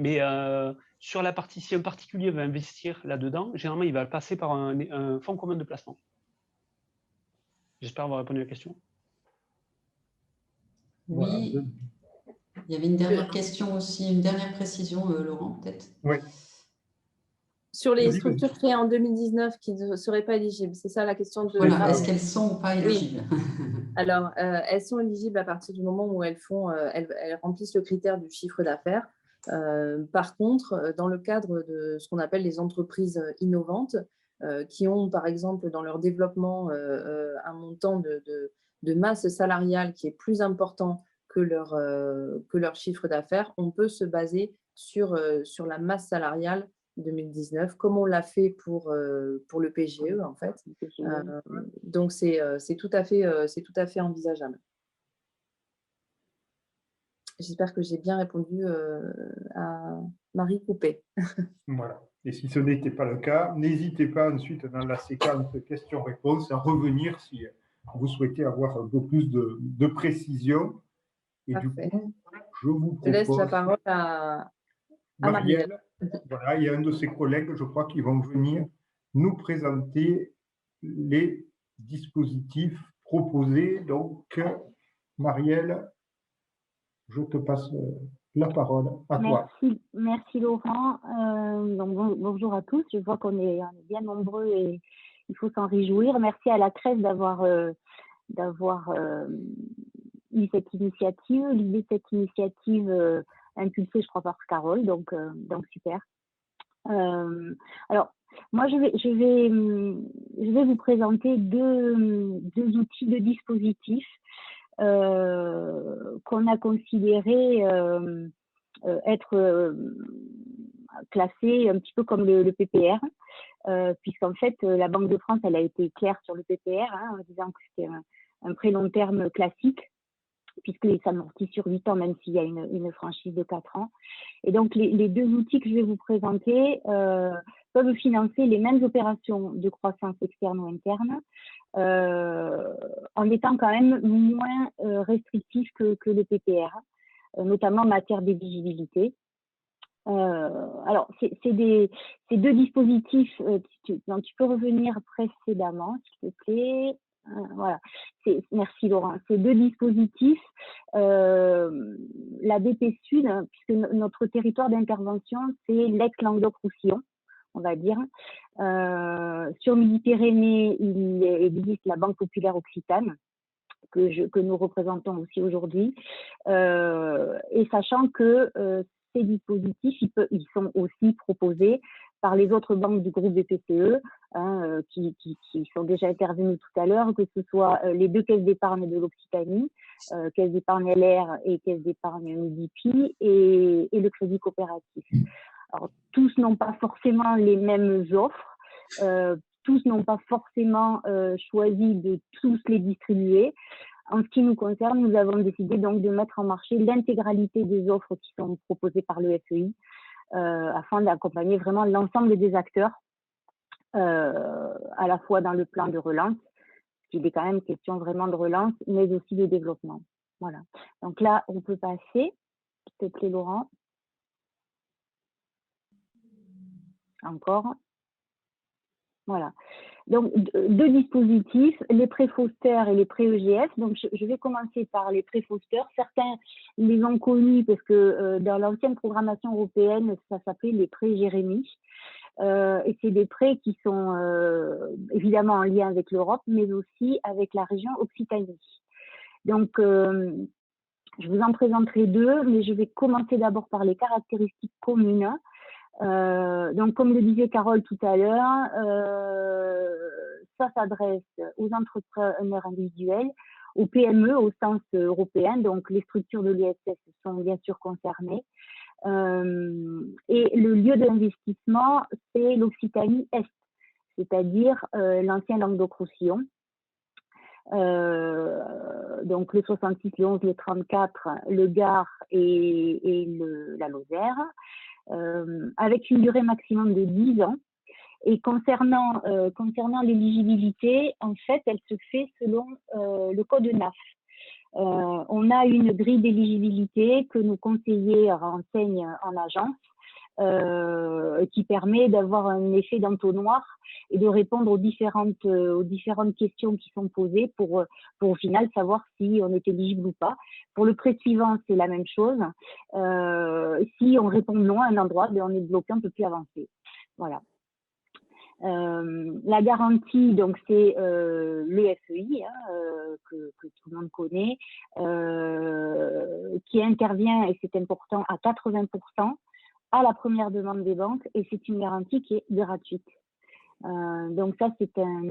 sur la partie, si un particulier veut investir là-dedans, généralement, il va passer par un fonds commun de placement. J'espère avoir répondu à la question. Oui, il y avait une dernière question aussi, une dernière précision, Laurent, peut-être. Oui. Sur les structures créées en 2019 qui ne seraient pas éligibles, c'est ça la question de… Voilà, est-ce qu'elles sont ou pas éligibles? Oui. Alors, elles sont éligibles à partir du moment où elles remplissent le critère du chiffre d'affaires. Par contre, dans le cadre de ce qu'on appelle les entreprises innovantes, qui ont par exemple dans leur développement un montant de masse salariale qui est plus important que leur chiffre d'affaires, on peut se baser sur la masse salariale 2019, comme on l'a fait pour le PGE en fait. Donc c'est tout à fait envisageable. J'espère que j'ai bien répondu à Marie Coupé. Voilà. Et si ce n'était pas le cas, n'hésitez pas ensuite dans la séquence questions-réponses à revenir si vous souhaitez avoir un peu plus de précision. Et Parfait. du coup, je vous propose… Je laisse la parole à Marielle. Voilà, il y a un de ses collègues, je crois, qui vont venir nous présenter les dispositifs proposés. Donc, Marielle, je te passe la parole à toi. Merci Laurent. Donc, bonjour à tous. Je vois qu'on est bien nombreux et il faut s'en réjouir. Merci à la CRES d'avoir eu cette initiative. L'idée de cette initiative impulsée, je crois, par Carole. Donc super. Alors, moi, je vais vous présenter deux outils de dispositifs qu'on a considéré être classés un petit peu comme le PPR, puisqu'en fait, la Banque de France, elle a été claire sur le PPR, en disant que c'était un prêt long terme classique, puisqu'il s'amortit sur 8 ans, même s'il y a une franchise de 4 ans. Et donc, les deux outils que je vais vous présenter peuvent financer les mêmes opérations de croissance externe ou interne, en étant quand même moins restrictifs que le PPR, notamment en matière d'éligibilité. Alors, c'est deux dispositifs dont tu peux revenir précédemment, s'il te plaît. Voilà, merci Laurent. Ces deux dispositifs, la BP Sud, puisque notre territoire d'intervention, c'est l'ex-Languedoc-Roussillon, on va dire. Sur Midi-Pyrénées, il existe la Banque Populaire Occitane, que nous représentons aussi aujourd'hui. Et sachant que ces dispositifs, ils sont aussi proposés par les autres banques du groupe BPCE, qui sont déjà intervenues tout à l'heure, que ce soit les 2 caisses d'épargne de l'Occitanie, caisse d'épargne LR et caisse d'épargne MIDIPI, et le crédit coopératif. Alors, tous n'ont pas forcément les mêmes offres, tous n'ont pas forcément choisi de tous les distribuer. En ce qui nous concerne, nous avons décidé donc de mettre en marché l'intégralité des offres qui sont proposées par le FEI, afin d'accompagner vraiment l'ensemble des acteurs, à la fois dans le plan de relance, il est quand même question vraiment de relance, mais aussi de développement. Voilà. Donc là, on peut passer, s'il te plaît, Laurent. Encore. Voilà. Donc, 2 dispositifs, les prêts Foster et les prêts EGF. Donc, je vais commencer par les prêts Foster. Certains les ont connus parce que dans l'ancienne programmation européenne, ça s'appelait les prêts Jérémie. Et c'est des prêts qui sont évidemment en lien avec l'Europe, mais aussi avec la région Occitanie. Donc, je vous en présenterai 2, mais je vais commencer d'abord par les caractéristiques communes. Donc, comme le disait Carole tout à l'heure, ça s'adresse aux entrepreneurs individuels, aux PME au sens européen, donc les structures de l'ISS sont bien sûr concernées. Et le lieu d'investissement, c'est l'Occitanie Est, c'est-à-dire l'ancien Languedoc-Roussillon. Donc le 66, le 11, le 34, le Gard et la Lozère, avec une durée maximum de 10 ans. Et concernant l'éligibilité, en fait, elle se fait selon le code NAF. On a une grille d'éligibilité que nos conseillers renseignent en agence, qui permet d'avoir un effet d'entonnoir et de répondre aux différentes questions qui sont posées pour au final savoir si on est éligible ou pas. Pour le prêt suivant, c'est la même chose. Si on répond non à un endroit, on est bloqué, on ne peut plus avancer. Voilà. La garantie, donc c'est le FEI, que tout le monde connaît, qui intervient, et c'est important, à 80% à la première demande des banques, et c'est une garantie qui est gratuite. Donc ça, c'est un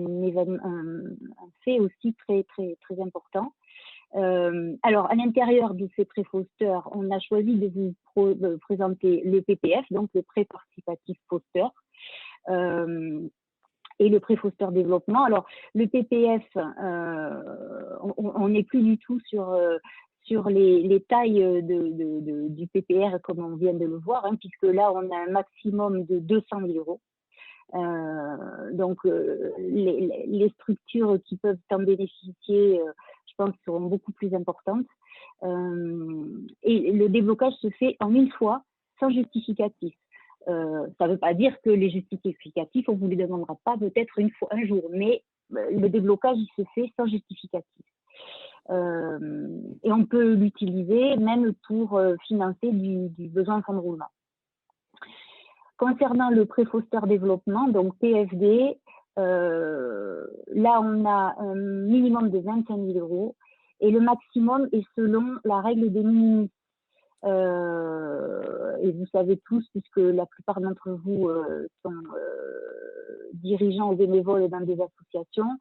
fait aussi très, très, très important. Alors, à l'intérieur de ces prêts Foster, on a choisi de vous présenter le PPF, donc le prêt participatif Foster, et le prêt Foster développement. Alors, le PPF, on n'est plus du tout sur les tailles du PPR comme on vient de le voir, puisque là, on a un maximum de 200 000 euros. Donc, les structures qui peuvent en bénéficier, je pense, seront beaucoup plus importantes. Et le déblocage se fait en une fois, sans justificatif. Ça ne veut pas dire que les justificatifs, on ne vous les demandera pas peut-être un jour, mais le déblocage, il se fait sans justificatif. Et on peut l'utiliser même pour financer du besoin en fonds de roulement. Concernant le prêt Foster développement, donc PFD, là on a un minimum de 25 000 euros et le maximum est selon la règle des minimis. Et vous savez tous, puisque la plupart d'entre vous sont dirigeants ou bénévoles dans des associations,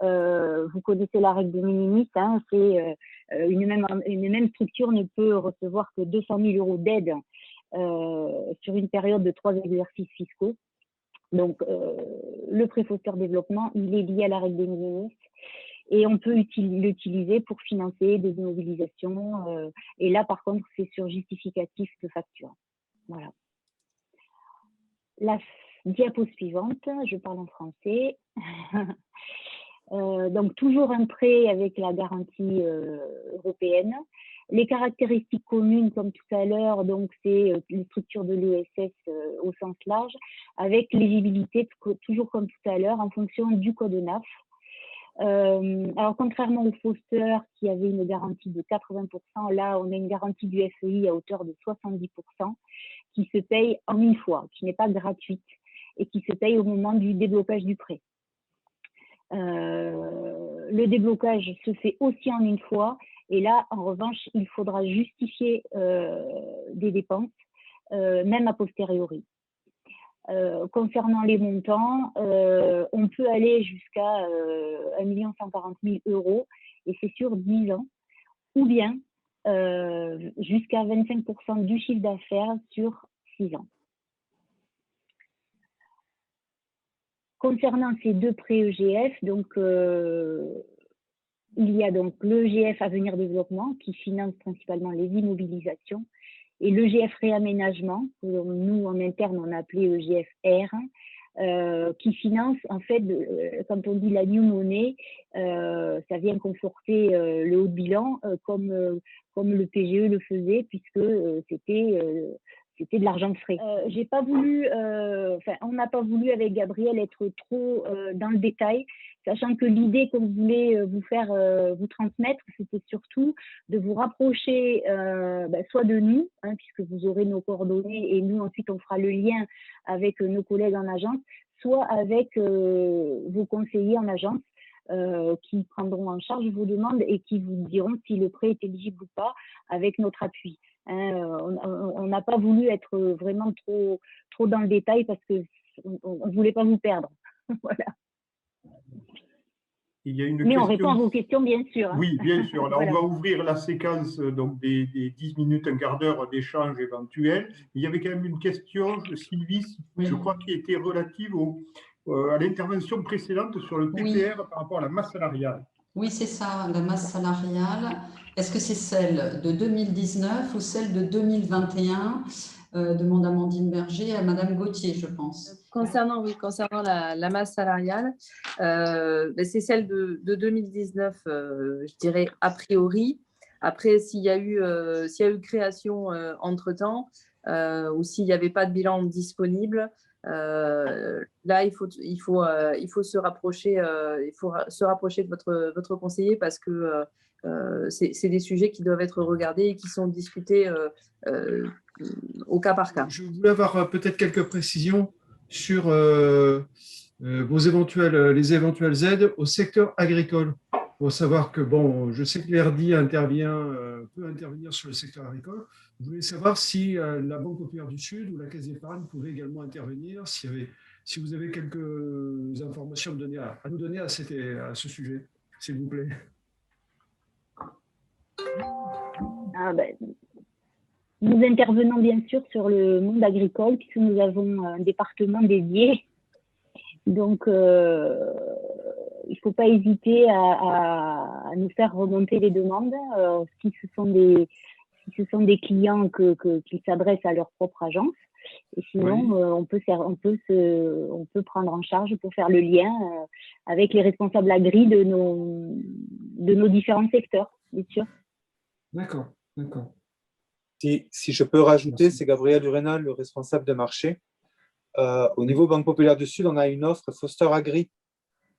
vous connaissez la règle des minimis, c'est une même structure ne peut recevoir que 200 000 euros d'aide sur une période de 3 exercices fiscaux. Donc, le prêt Foster développement, il est lié à la règle des minimis et on peut l'utiliser pour financer des immobilisations. Et là, par contre, c'est sur justificatif de facture. Voilà. La diapo suivante, je parle en français. Donc, toujours un prêt avec la garantie européenne. Les caractéristiques communes, comme tout à l'heure, donc c'est les structures de l'ESS au sens large, avec l'éligibilité, toujours comme tout à l'heure, en fonction du code NAF. Alors, contrairement au Foster, qui avait une garantie de 80%, là, on a une garantie du FEI à hauteur de 70%, qui se paye en une fois, qui n'est pas gratuite, et qui se paye au moment du déblocage du prêt. Le déblocage se fait aussi en une fois, et là, en revanche, il faudra justifier des dépenses, même a posteriori. Concernant les montants, on peut aller jusqu'à 1 140 000 € et c'est sur 10 ans, ou bien jusqu'à 25% du chiffre d'affaires sur 6 ans. Concernant ces deux prêts EGF, donc, il y a donc l'EGF Avenir Développement qui finance principalement les immobilisations et l'EGF Réaménagement, que nous en interne on a appelé EGF R, qui finance en fait, quand on dit la new money, ça vient conforter le haut de bilan comme le PGE le faisait puisque c'était de l'argent frais. J'ai pas voulu, on n'a pas voulu avec Gabriel être trop dans le détail, sachant que l'idée qu'on voulait vous transmettre, c'était surtout de vous rapprocher soit de nous, puisque vous aurez nos coordonnées et nous ensuite on fera le lien avec nos collègues en agence, soit avec vos conseillers en agence qui prendront en charge vos demandes et qui vous diront si le prêt est éligible ou pas avec notre appui. On n'a pas voulu être vraiment trop dans le détail parce qu'on ne voulait pas vous perdre. Voilà. Il y a une Mais question... on répond à vos questions, bien sûr. Oui, bien sûr. Là, Voilà. on va ouvrir la séquence donc, des 10 minutes, un quart d'heure d'échange éventuel. Il y avait quand même une question, Sylvie, je crois, qui était relative à l'intervention précédente sur le PPR par rapport à la masse salariale. Oui, c'est ça, la masse salariale. Est-ce que c'est celle de 2019 ou celle de 2021 demande Amandine Berger à Madame Gauthier, je pense. Concernant la masse salariale, c'est celle de 2019, je dirais a priori. Après, s'il y a eu création entre-temps ou s'il n'y avait pas de bilan disponible, là, il faut se rapprocher de votre conseiller parce que c'est des sujets qui doivent être regardés et qui sont discutés au cas par cas. Je voulais avoir peut-être quelques précisions sur les éventuelles aides au secteur agricole. Il faut savoir que, je sais que l'ERDI peut intervenir sur le secteur agricole. Je voulais savoir si la Banque populaire du Sud ou la Caisse d'épargne pouvaient également intervenir, si vous avez quelques informations à nous donner à ce sujet, s'il vous plaît. Nous intervenons bien sûr sur le monde agricole puisque nous avons un département dédié. Donc, il ne faut pas hésiter à nous faire remonter les demandes. Si ce sont des clients qui s'adressent à leur propre agence. Et sinon, oui. on peut prendre en charge pour faire le lien avec les responsables agri de nos différents secteurs, bien sûr. D'accord. Si je peux rajouter, c'est Gabriel Urenal, le responsable de marché. Au niveau Banque Populaire du Sud, on a une offre Foster Agri,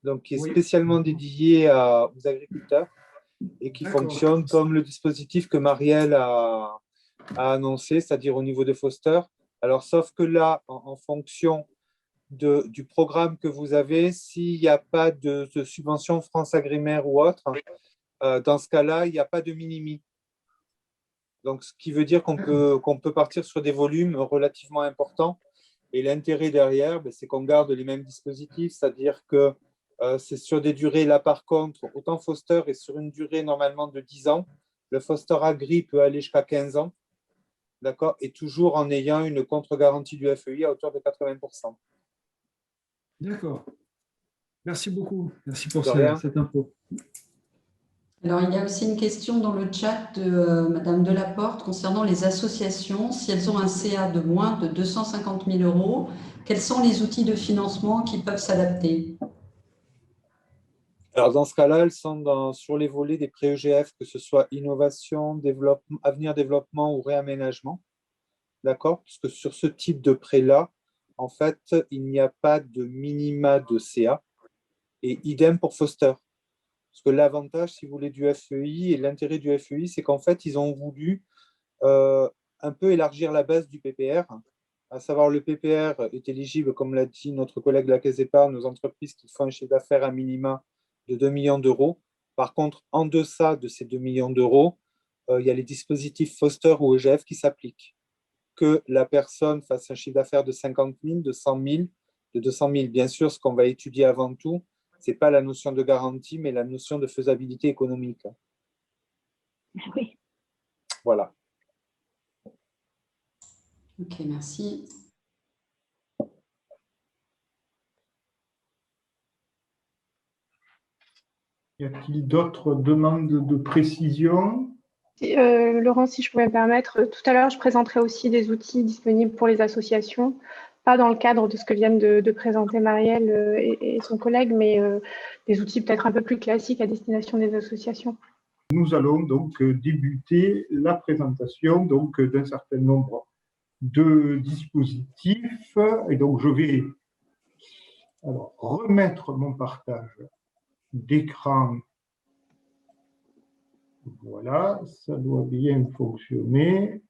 donc qui est spécialement dédiée aux agriculteurs et qui fonctionne comme le dispositif que Marielle a annoncé, c'est-à-dire au niveau de Foster. Alors, sauf que là, en fonction du programme que vous avez, s'il n'y a pas de subvention France Agrimaire ou autre, dans ce cas-là, il n'y a pas de minimi. Donc, ce qui veut dire qu'on peut partir sur des volumes relativement importants. Et l'intérêt derrière, c'est qu'on garde les mêmes dispositifs, c'est-à-dire que c'est sur des durées, là par contre, autant Foster est sur une durée normalement de 10 ans, le Foster Agri peut aller jusqu'à 15 ans, d'accord, et toujours en ayant une contre-garantie du FEI à hauteur de 80%. D'accord. Merci beaucoup. Merci pour cette info. Alors, il y a aussi une question dans le chat de Madame Delaporte concernant les associations. Si elles ont un CA de moins de 250 000 €, quels sont les outils de financement qui peuvent s'adapter? Alors, dans ce cas-là, elles sont sur les volets des prêts EGF, que ce soit innovation, avenir développement ou réaménagement. D'accord? Parce que sur ce type de prêt-là, en fait, il n'y a pas de minima de CA. Et idem pour Foster. Parce que l'avantage, si vous voulez, du FEI et l'intérêt du FEI, c'est qu'en fait, ils ont voulu un peu élargir la base du PPR. À savoir, le PPR est éligible, comme l'a dit notre collègue de la Caisse d'épargne, aux entreprises qui font un chiffre d'affaires à minima de 2 millions €. Par contre, en deçà de ces 2 millions €, il y a les dispositifs Foster ou EGF qui s'appliquent. que la personne fasse un chiffre d'affaires de 50 000, de 100 000, de 200 000. Bien sûr, ce qu'on va étudier avant tout, ce n'est pas la notion de garantie, mais la notion de faisabilité économique. Oui. Voilà. Ok, merci. Y a-t-il d'autres demandes de précision? Laurent, si je pouvais me permettre, tout à l'heure, je présenterai aussi des outils disponibles pour les associations, pas dans le cadre de ce que viennent de présenter Marielle et son collègue, mais des outils peut-être un peu plus classiques à destination des associations. Nous allons donc débuter la présentation d'un certain nombre de dispositifs. Et donc, je vais remettre mon partage d'écran. Voilà, ça doit bien fonctionner.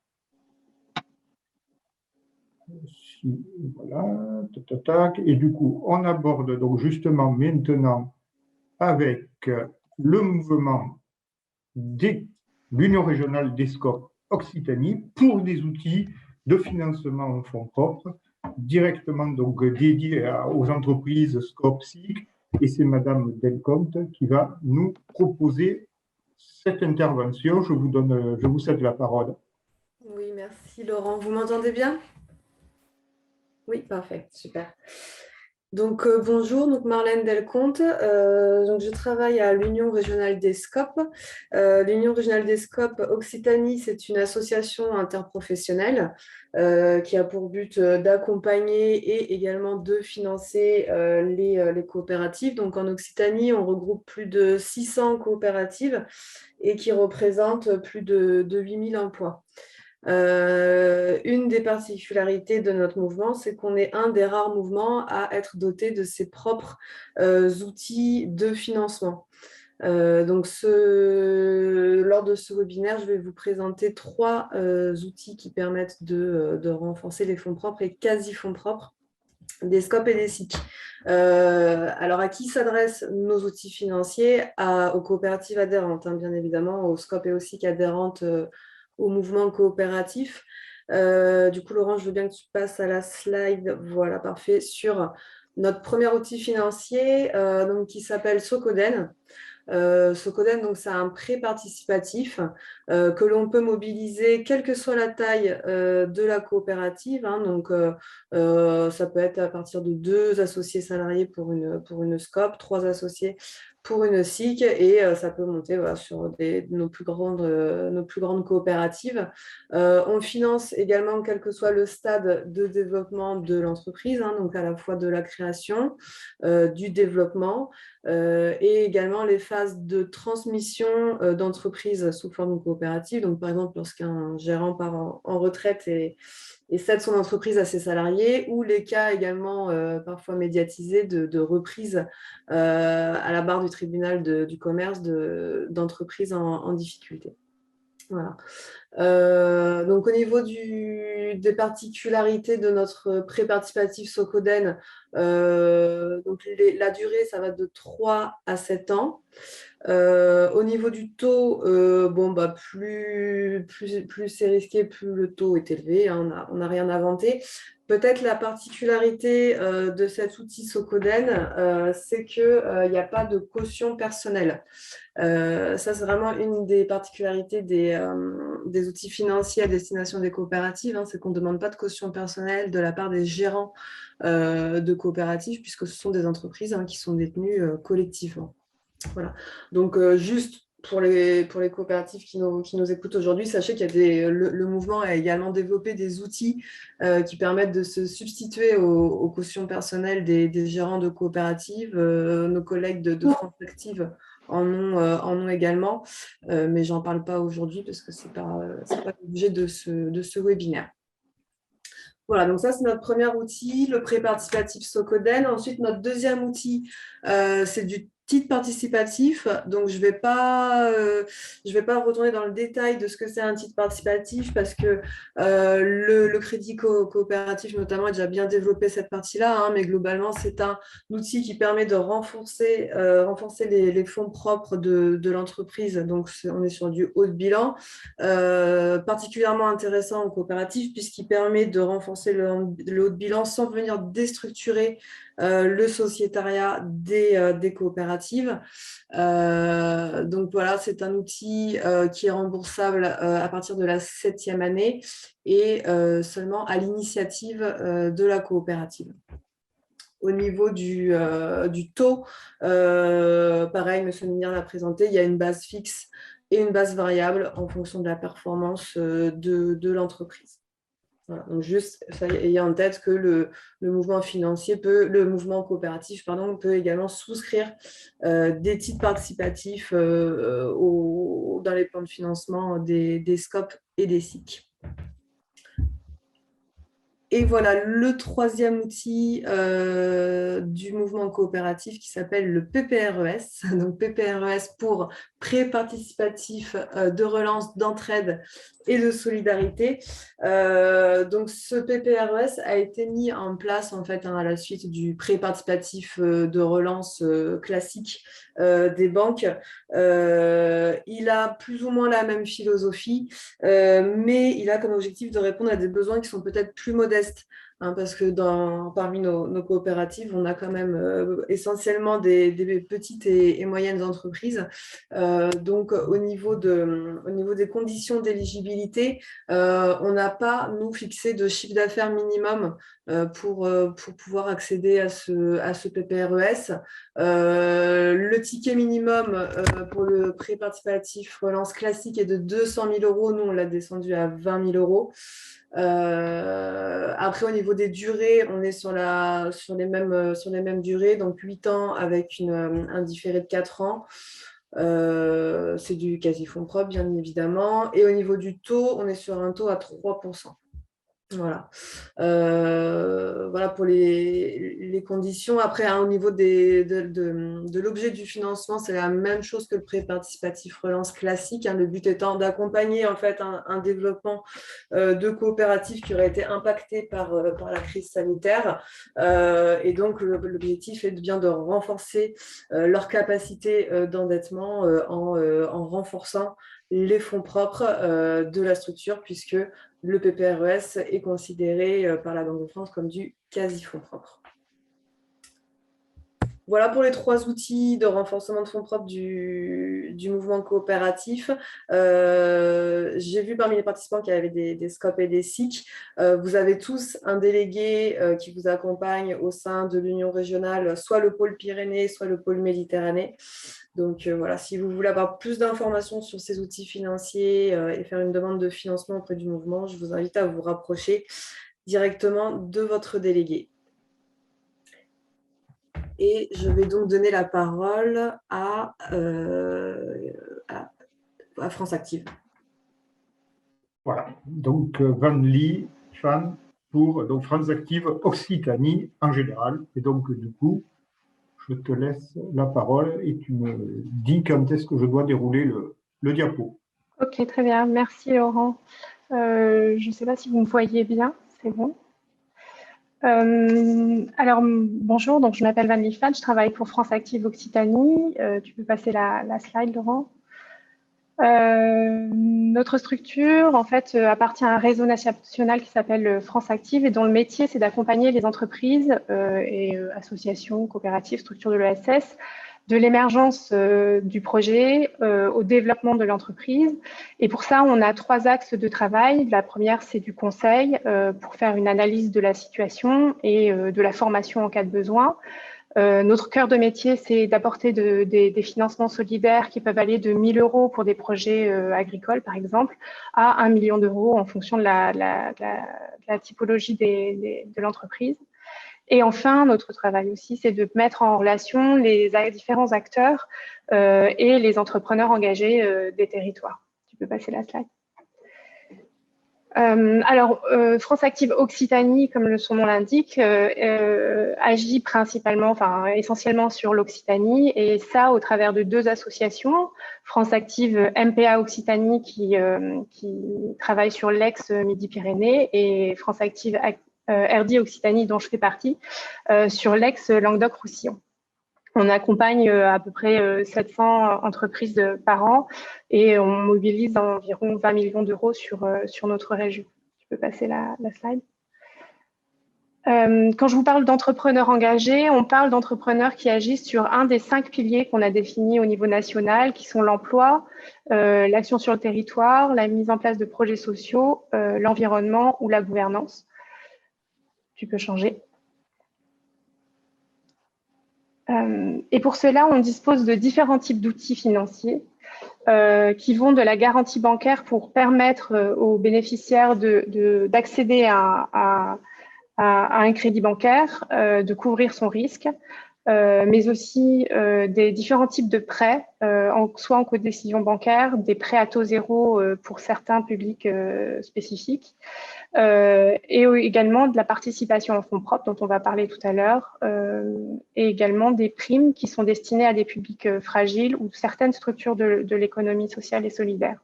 Voilà, tac, tac. Et du coup, on aborde donc justement maintenant avec le mouvement de l'Union régionale des SCOP Occitanie pour des outils de financement en fonds propres, directement donc dédiés aux entreprises SCOP SIC. Et c'est Madame Delcompte qui va nous proposer cette je vous cède la parole. Oui, merci Laurent. Vous m'entendez bien? Oui, parfait, super. Donc bonjour, donc Marlène Delcompte. Donc je travaille à l'Union régionale des SCOP. L'Union régionale des SCOP Occitanie, c'est une association interprofessionnelle qui a pour but d'accompagner et également de financer les coopératives. Donc en Occitanie, on regroupe plus de 600 coopératives et qui représentent plus de 8 000 emplois. Une des particularités de notre mouvement, c'est qu'on est un des rares mouvements à être doté de ses propres outils de financement. Donc, lors de ce webinaire, je vais vous présenter 3 outils qui permettent de renforcer les fonds propres et quasi-fonds propres des SCOP et des SIC. Alors, à qui s'adressent nos outils financiers? Aux coopératives adhérentes, hein, bien évidemment, aux SCOP et aux SIC adhérentes au mouvement coopératif. Du coup, Laurent, je veux bien que tu passes à la slide, voilà, parfait, sur notre premier outil financier donc, qui s'appelle Socoden. Socoden, donc, c'est un prêt participatif que l'on peut mobiliser quelle que soit la taille de la coopérative. Hein, donc, ça peut être à partir de 2 associés salariés pour une SCOP, 3 associés pour une SIC et ça peut monter voilà, sur nos plus grandes coopératives. On finance également quel que soit le stade de développement de l'entreprise, hein, donc à la fois de la création, du développement et également les phases de transmission d'entreprise sous forme coopérative. Donc par exemple, lorsqu'un gérant part en retraite et cède son entreprise à ses salariés, ou les cas également parfois médiatisés de reprise à la barre du tribunal du commerce d'entreprises en difficulté. Voilà. Donc au niveau des particularités de notre prêt participatif Socoden, donc la durée, ça va de 3 à 7 ans. Au niveau du taux, plus c'est risqué, plus le taux est élevé. Hein, on n'a rien inventé. Peut-être la particularité de cet outil Socoden, c'est qu'il n'y a pas de caution personnelle. Ça, c'est vraiment une des particularités des outils financiers à destination des coopératives, hein, c'est qu'on ne demande pas de caution personnelle de la part des gérants de coopératives, puisque ce sont des entreprises qui sont détenues collectivement. Voilà. Donc, juste pour les coopératives qui nous écoutent aujourd'hui, sachez qu'il y a le mouvement a également développé des outils qui permettent de se substituer aux cautions personnelles des gérants de coopératives. Nos collègues de France Active en ont également, mais je n'en parle pas aujourd'hui parce que ce n'est pas l'objet de ce webinaire. Voilà, donc ça, c'est notre premier outil, le prêt participatif Socoden. Ensuite, notre deuxième outil, c'est du titre participatif, donc je vais pas retourner dans le détail de ce que c'est un titre participatif parce que le crédit coopératif notamment a déjà bien développé cette partie-là, hein, mais globalement c'est un outil qui permet de renforcer les fonds propres de l'entreprise. Donc on est sur du haut de bilan, particulièrement intéressant en coopératif puisqu'il permet de renforcer le haut de bilan sans venir déstructurer le sociétariat des coopératives. Donc voilà, c'est un outil qui est remboursable à partir de la 7e année et seulement à l'initiative de la coopérative. Au niveau du taux, pareil, M. Mignard l'a présenté, il y a une base fixe et une base variable en fonction de la performance de l'entreprise. Voilà, donc juste ayez en tête que le mouvement coopératif peut également souscrire des titres participatifs dans les plans de financement des SCOP et des SIC. Et voilà le troisième outil du mouvement coopératif qui s'appelle le PPRES. Donc PPRES pour prêt participatif de relance, d'entraide et de solidarité. Donc ce PPRES a été mis en place en fait à la suite du prêt participatif de relance classique des banques. Il a plus ou moins la même philosophie, mais il a comme objectif de répondre à des besoins qui sont peut-être plus modestes. Hein, parce que parmi nos coopératives, on a quand même essentiellement des petites et moyennes entreprises. Donc, au niveau des conditions d'éligibilité, on n'a pas, nous, fixé de chiffre d'affaires minimum pour pouvoir accéder à ce PPRES. Le ticket minimum pour le prêt participatif relance classique est de 200 000 €. Nous, on l'a descendu à 20 000 €. Après, au niveau des durées, on est sur les mêmes durées, donc 8 ans avec un différé de 4 ans. C'est du quasi-fonds propre, bien évidemment. Et au niveau du taux, on est sur un taux à 3%. Voilà. Voilà pour les conditions. Après, hein, au niveau de l'objet du financement, c'est la même chose que le prêt participatif relance classique. Hein, le but étant d'accompagner en fait un développement de coopératives qui aurait été impacté par la crise sanitaire. Et donc, l'objectif est bien de renforcer leur capacité d'endettement en renforçant les fonds propres de la structure, puisque le PPRES est considéré par la Banque de France comme du quasi-fonds propre. Voilà pour les 3 outils de renforcement de fonds propres du mouvement coopératif. J'ai vu parmi les participants qu'il y avait des SCOP et des SIC. Vous avez tous un délégué qui vous accompagne au sein de l'Union régionale, soit le pôle Pyrénées, soit le pôle Méditerranée. Donc voilà, si vous voulez avoir plus d'informations sur ces outils financiers et faire une demande de financement auprès du mouvement, je vous invite à vous rapprocher directement de votre délégué. Et je vais donc donner la parole à France Active. Voilà, donc Van Lee, Fan, pour donc France Active Occitanie en général. Et donc du coup, je te laisse la parole et tu me dis quand est-ce que je dois dérouler le diapo. Ok, très bien. Merci Laurent. Je ne sais pas si vous me voyez bien, c'est bon. Alors, bonjour, donc je m'appelle Van Liefan, je travaille pour France Active Occitanie. Tu peux passer la slide, Laurent. Notre structure, en fait, appartient à un réseau national qui s'appelle France Active et dont le métier, c'est d'accompagner les entreprises et associations, coopératives, structures de l'ESS de l'émergence du projet au développement de l'entreprise. Et pour ça, on a 3 axes de travail. La première, c'est du conseil pour faire une analyse de la situation et de la formation en cas de besoin. Notre cœur de métier, c'est d'apporter des financements solidaires qui peuvent aller de 1 000 € pour des projets agricoles, par exemple, à 1 million d'euros en fonction de la typologie de l'entreprise. Et enfin, notre travail aussi, c'est de mettre en relation les différents acteurs et les entrepreneurs engagés des territoires. Tu peux passer la slide. France Active Occitanie, comme son nom l'indique, agit principalement, enfin essentiellement sur l'Occitanie, et ça au travers de 2 associations. France Active MPA Occitanie qui travaille sur l'ex-Midi-Pyrénées, et France Active RD Occitanie, dont je fais partie, sur l'ex-Languedoc-Roussillon. On accompagne à peu près 700 entreprises par an et on mobilise environ 20 millions d'euros sur notre région. Tu peux passer la slide. Quand je vous parle d'entrepreneurs engagés, on parle d'entrepreneurs qui agissent sur un des 5 piliers qu'on a définis au niveau national, qui sont l'emploi, l'action sur le territoire, la mise en place de projets sociaux, l'environnement ou la gouvernance. Tu peux changer. Et pour cela, on dispose de différents types d'outils financiers qui vont de la garantie bancaire pour permettre aux bénéficiaires d'accéder à un crédit bancaire, de couvrir son risque, mais aussi des différents types de prêts, soit en codécision bancaire, des prêts à taux zéro pour certains publics spécifiques, et également de la participation en fonds propres dont on va parler tout à l'heure, et également des primes qui sont destinées à des publics fragiles ou certaines structures de l'économie sociale et solidaire.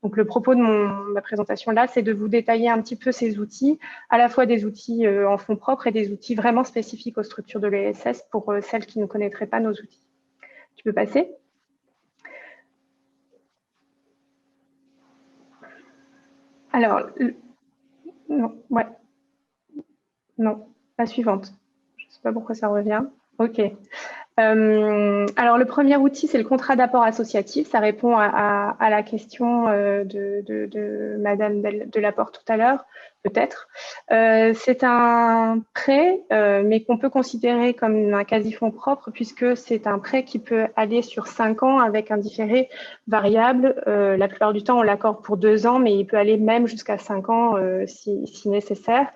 Donc le propos de ma présentation là, c'est de vous détailler un petit peu ces outils, à la fois des outils en fonds propres et des outils vraiment spécifiques aux structures de l'ESS pour celles qui ne connaîtraient pas nos outils. Tu peux passer ? Alors, non, ouais. Non, la suivante. Je ne sais pas pourquoi ça revient. OK. Alors, le premier outil, c'est le contrat d'apport associatif. Ça répond à la question de Madame Delaporte tout à l'heure, peut-être. C'est un prêt, mais qu'on peut considérer comme un quasi-fonds propre, puisque c'est un prêt qui peut aller sur 5 ans avec un différé variable. La plupart du temps, on l'accorde pour 2 ans, mais il peut aller même jusqu'à 5 ans si nécessaire.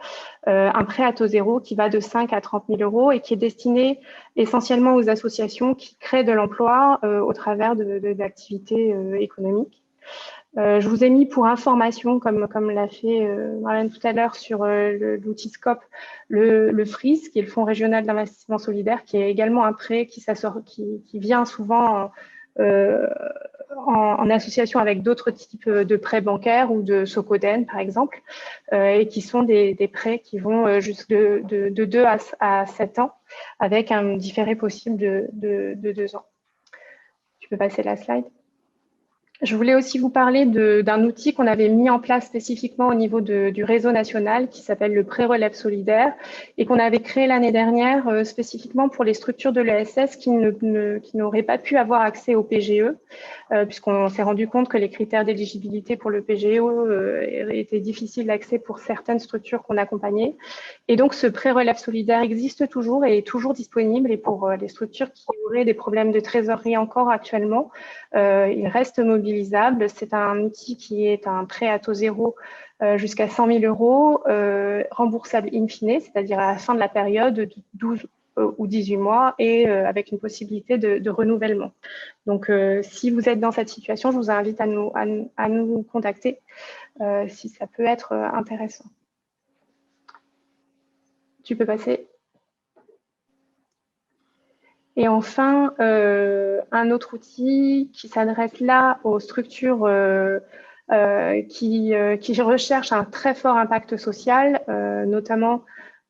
Un prêt à taux zéro qui va de 5 à 30 000 euros et qui est destiné essentiellement aux associations qui créent de l'emploi au travers d'activités économiques. Je vous ai mis pour information, comme l'a fait Marlène tout à l'heure sur l'outil SCOP, le FRIS, qui est le Fonds régional d'investissement solidaire, qui est également un prêt qui vient souvent en association avec d'autres types de prêts bancaires ou de Socoden, par exemple, et qui sont des prêts qui vont jusque de 2 à 7 ans, avec un différé possible de 2 ans. Tu peux passer la slide. Je voulais aussi vous parler d'un outil qu'on avait mis en place spécifiquement au niveau du réseau national qui s'appelle le pré-relève solidaire et qu'on avait créé l'année dernière spécifiquement pour les structures de l'ESS qui n'auraient pas pu avoir accès au PGE puisqu'on s'est rendu compte que les critères d'éligibilité pour le PGE étaient difficiles d'accès pour certaines structures qu'on accompagnait. Et donc ce pré-relève solidaire existe toujours et est toujours disponible, et pour les structures qui auraient des problèmes de trésorerie encore actuellement, il reste mobilisable. C'est un outil qui est un prêt à taux zéro jusqu'à 100 000 euros, remboursable in fine, c'est-à-dire à la fin de la période de 12 ou 18 mois et avec une possibilité de renouvellement. Donc, si vous êtes dans cette situation, je vous invite à nous contacter si ça peut être intéressant. Tu peux passer. Et enfin, un autre outil qui s'adresse là aux structures qui recherchent un très fort impact social, notamment,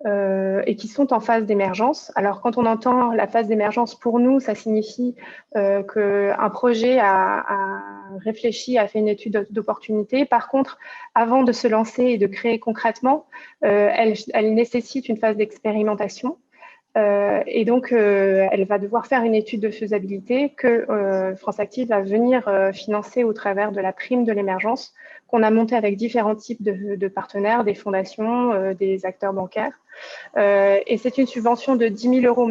et qui sont en phase d'émergence. Alors, quand on entend la phase d'émergence, pour nous, ça signifie qu'un projet a réfléchi, a fait une étude d'opportunité. Par contre, avant de se lancer et de créer concrètement, elle nécessite une phase d'expérimentation. Et donc, elle va devoir faire une étude de faisabilité que France Active va venir financer au travers de la prime de l'émergence qu'on a montée avec différents types de partenaires, des fondations, des acteurs bancaires. Et c'est une subvention de 10 000 euros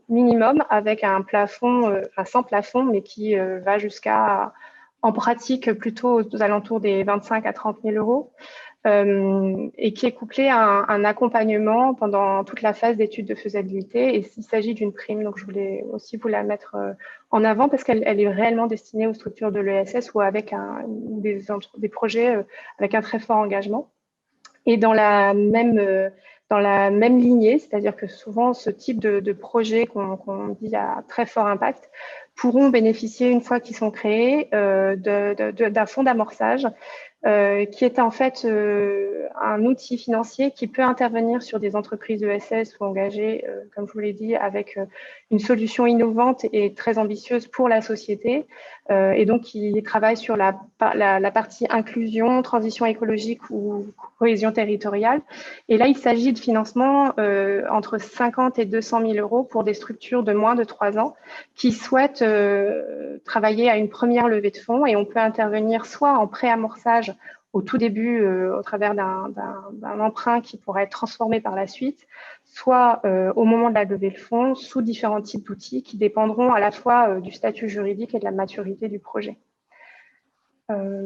minimum avec un plafond, enfin sans plafond, mais qui va jusqu'à, en pratique, plutôt aux alentours des 25 à 30 000 euros. et qui est couplé à un accompagnement pendant toute la phase d'étude de faisabilité. Et il s'agit d'une prime, donc je voulais aussi vous la mettre en avant parce qu'elle est réellement destinée aux structures de l'ESS ou avec des projets avec un très fort engagement. Et dans la même lignée, c'est-à-dire que souvent ce type de projets qu'on dit à très fort impact pourront bénéficier, une fois qu'ils sont créés, d'un fonds d'amorçage qui est en fait un outil financier qui peut intervenir sur des entreprises ESS ou engagées, comme je vous l'ai dit, avec une solution innovante et très ambitieuse pour la société, et donc qui travaille sur la partie inclusion, transition écologique ou cohésion territoriale. Et là, il s'agit de financement entre 50 et 200 000 euros pour des structures de moins de 3 ans qui souhaitent travailler à une première levée de fonds, et on peut intervenir soit en pré-amorçage au tout début au travers d'un emprunt qui pourrait être transformé par la suite, soit au moment de la levée de fonds sous différents types d'outils qui dépendront à la fois du statut juridique et de la maturité du projet.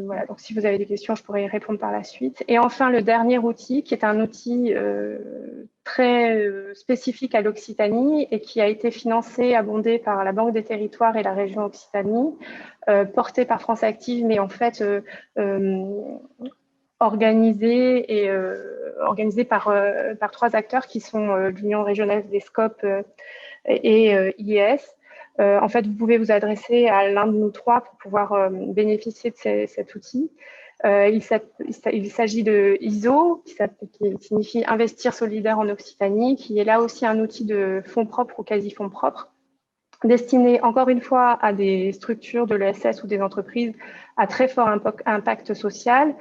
Voilà, donc si vous avez des questions, je pourrais y répondre par la suite. Et enfin, le dernier outil, qui est un outil très spécifique à l'Occitanie et qui a été financé, abondé par la Banque des Territoires et la région Occitanie, porté par France Active, mais en fait organisé par 3 acteurs qui sont l'Union régionale des SCOP et IES. En fait, vous pouvez vous adresser à l'un de nous 3 pour pouvoir bénéficier de cet outil. Il s'agit de ISO, qui signifie Investir solidaire en Occitanie, qui est là aussi un outil de fonds propres ou quasi-fonds propres, destiné encore une fois à des structures de l'ESS ou des entreprises à très fort impact social,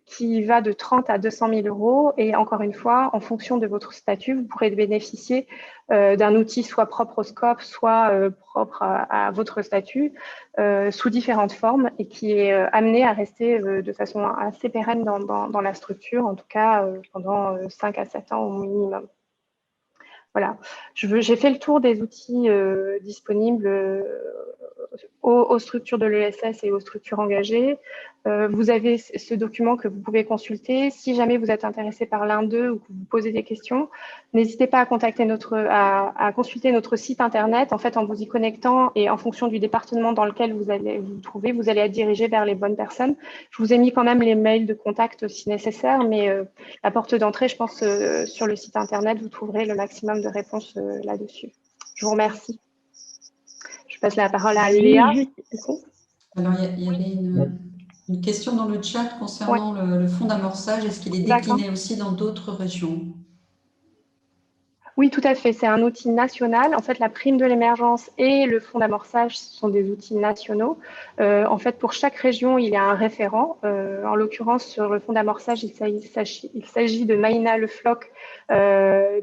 qui va de 30 à 200 000 euros. Et encore une fois, en fonction de votre statut, vous pourrez bénéficier d'un outil soit propre au SCOP, soit propre à votre statut, sous différentes formes, et qui est amené à rester de façon assez pérenne dans la structure, en tout cas pendant 5 à 7 ans au minimum. Voilà, j'ai fait le tour des outils disponibles aux structures de l'ESS et aux structures engagées. Vous avez ce document que vous pouvez consulter. Si jamais vous êtes intéressé par l'un d'eux ou que vous posez des questions, n'hésitez pas à consulter notre site internet. En fait, en vous y connectant et en fonction du département dans lequel vous allez vous trouver, vous allez être dirigé vers les bonnes personnes. Je vous ai mis quand même les mails de contact si nécessaire, mais la porte d'entrée, je pense, sur le site internet, vous trouverez le maximum de réponses là-dessus. Je vous remercie. Je passe la parole à Léa. Alors, il y avait une question dans le chat concernant le fonds d'amorçage. Est-ce qu'il est décliné aussi dans d'autres régions? Oui, tout à fait. C'est un outil national. En fait, la prime de l'émergence et le fonds d'amorçage sont des outils nationaux. En fait, pour chaque région, il y a un référent. En l'occurrence, sur le fonds d'amorçage, il s'agit de Maïna Le Floch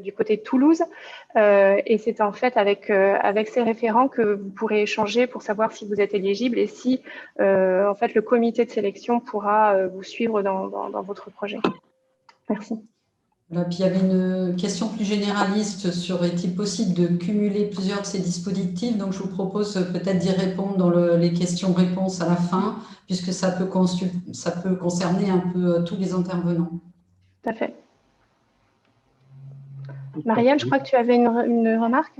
du côté de Toulouse. Et c'est en fait avec ces référents que vous pourrez échanger pour savoir si vous êtes éligible et si en fait, le comité de sélection pourra vous suivre dans votre projet. Merci. Puis il y avait une question plus généraliste sur est-il possible de cumuler plusieurs de ces dispositifs? Donc, je vous propose peut-être d'y répondre dans les questions-réponses à la fin, puisque ça peut concerner un peu tous les intervenants. Tout à fait. Marielle, je crois que tu avais une remarque.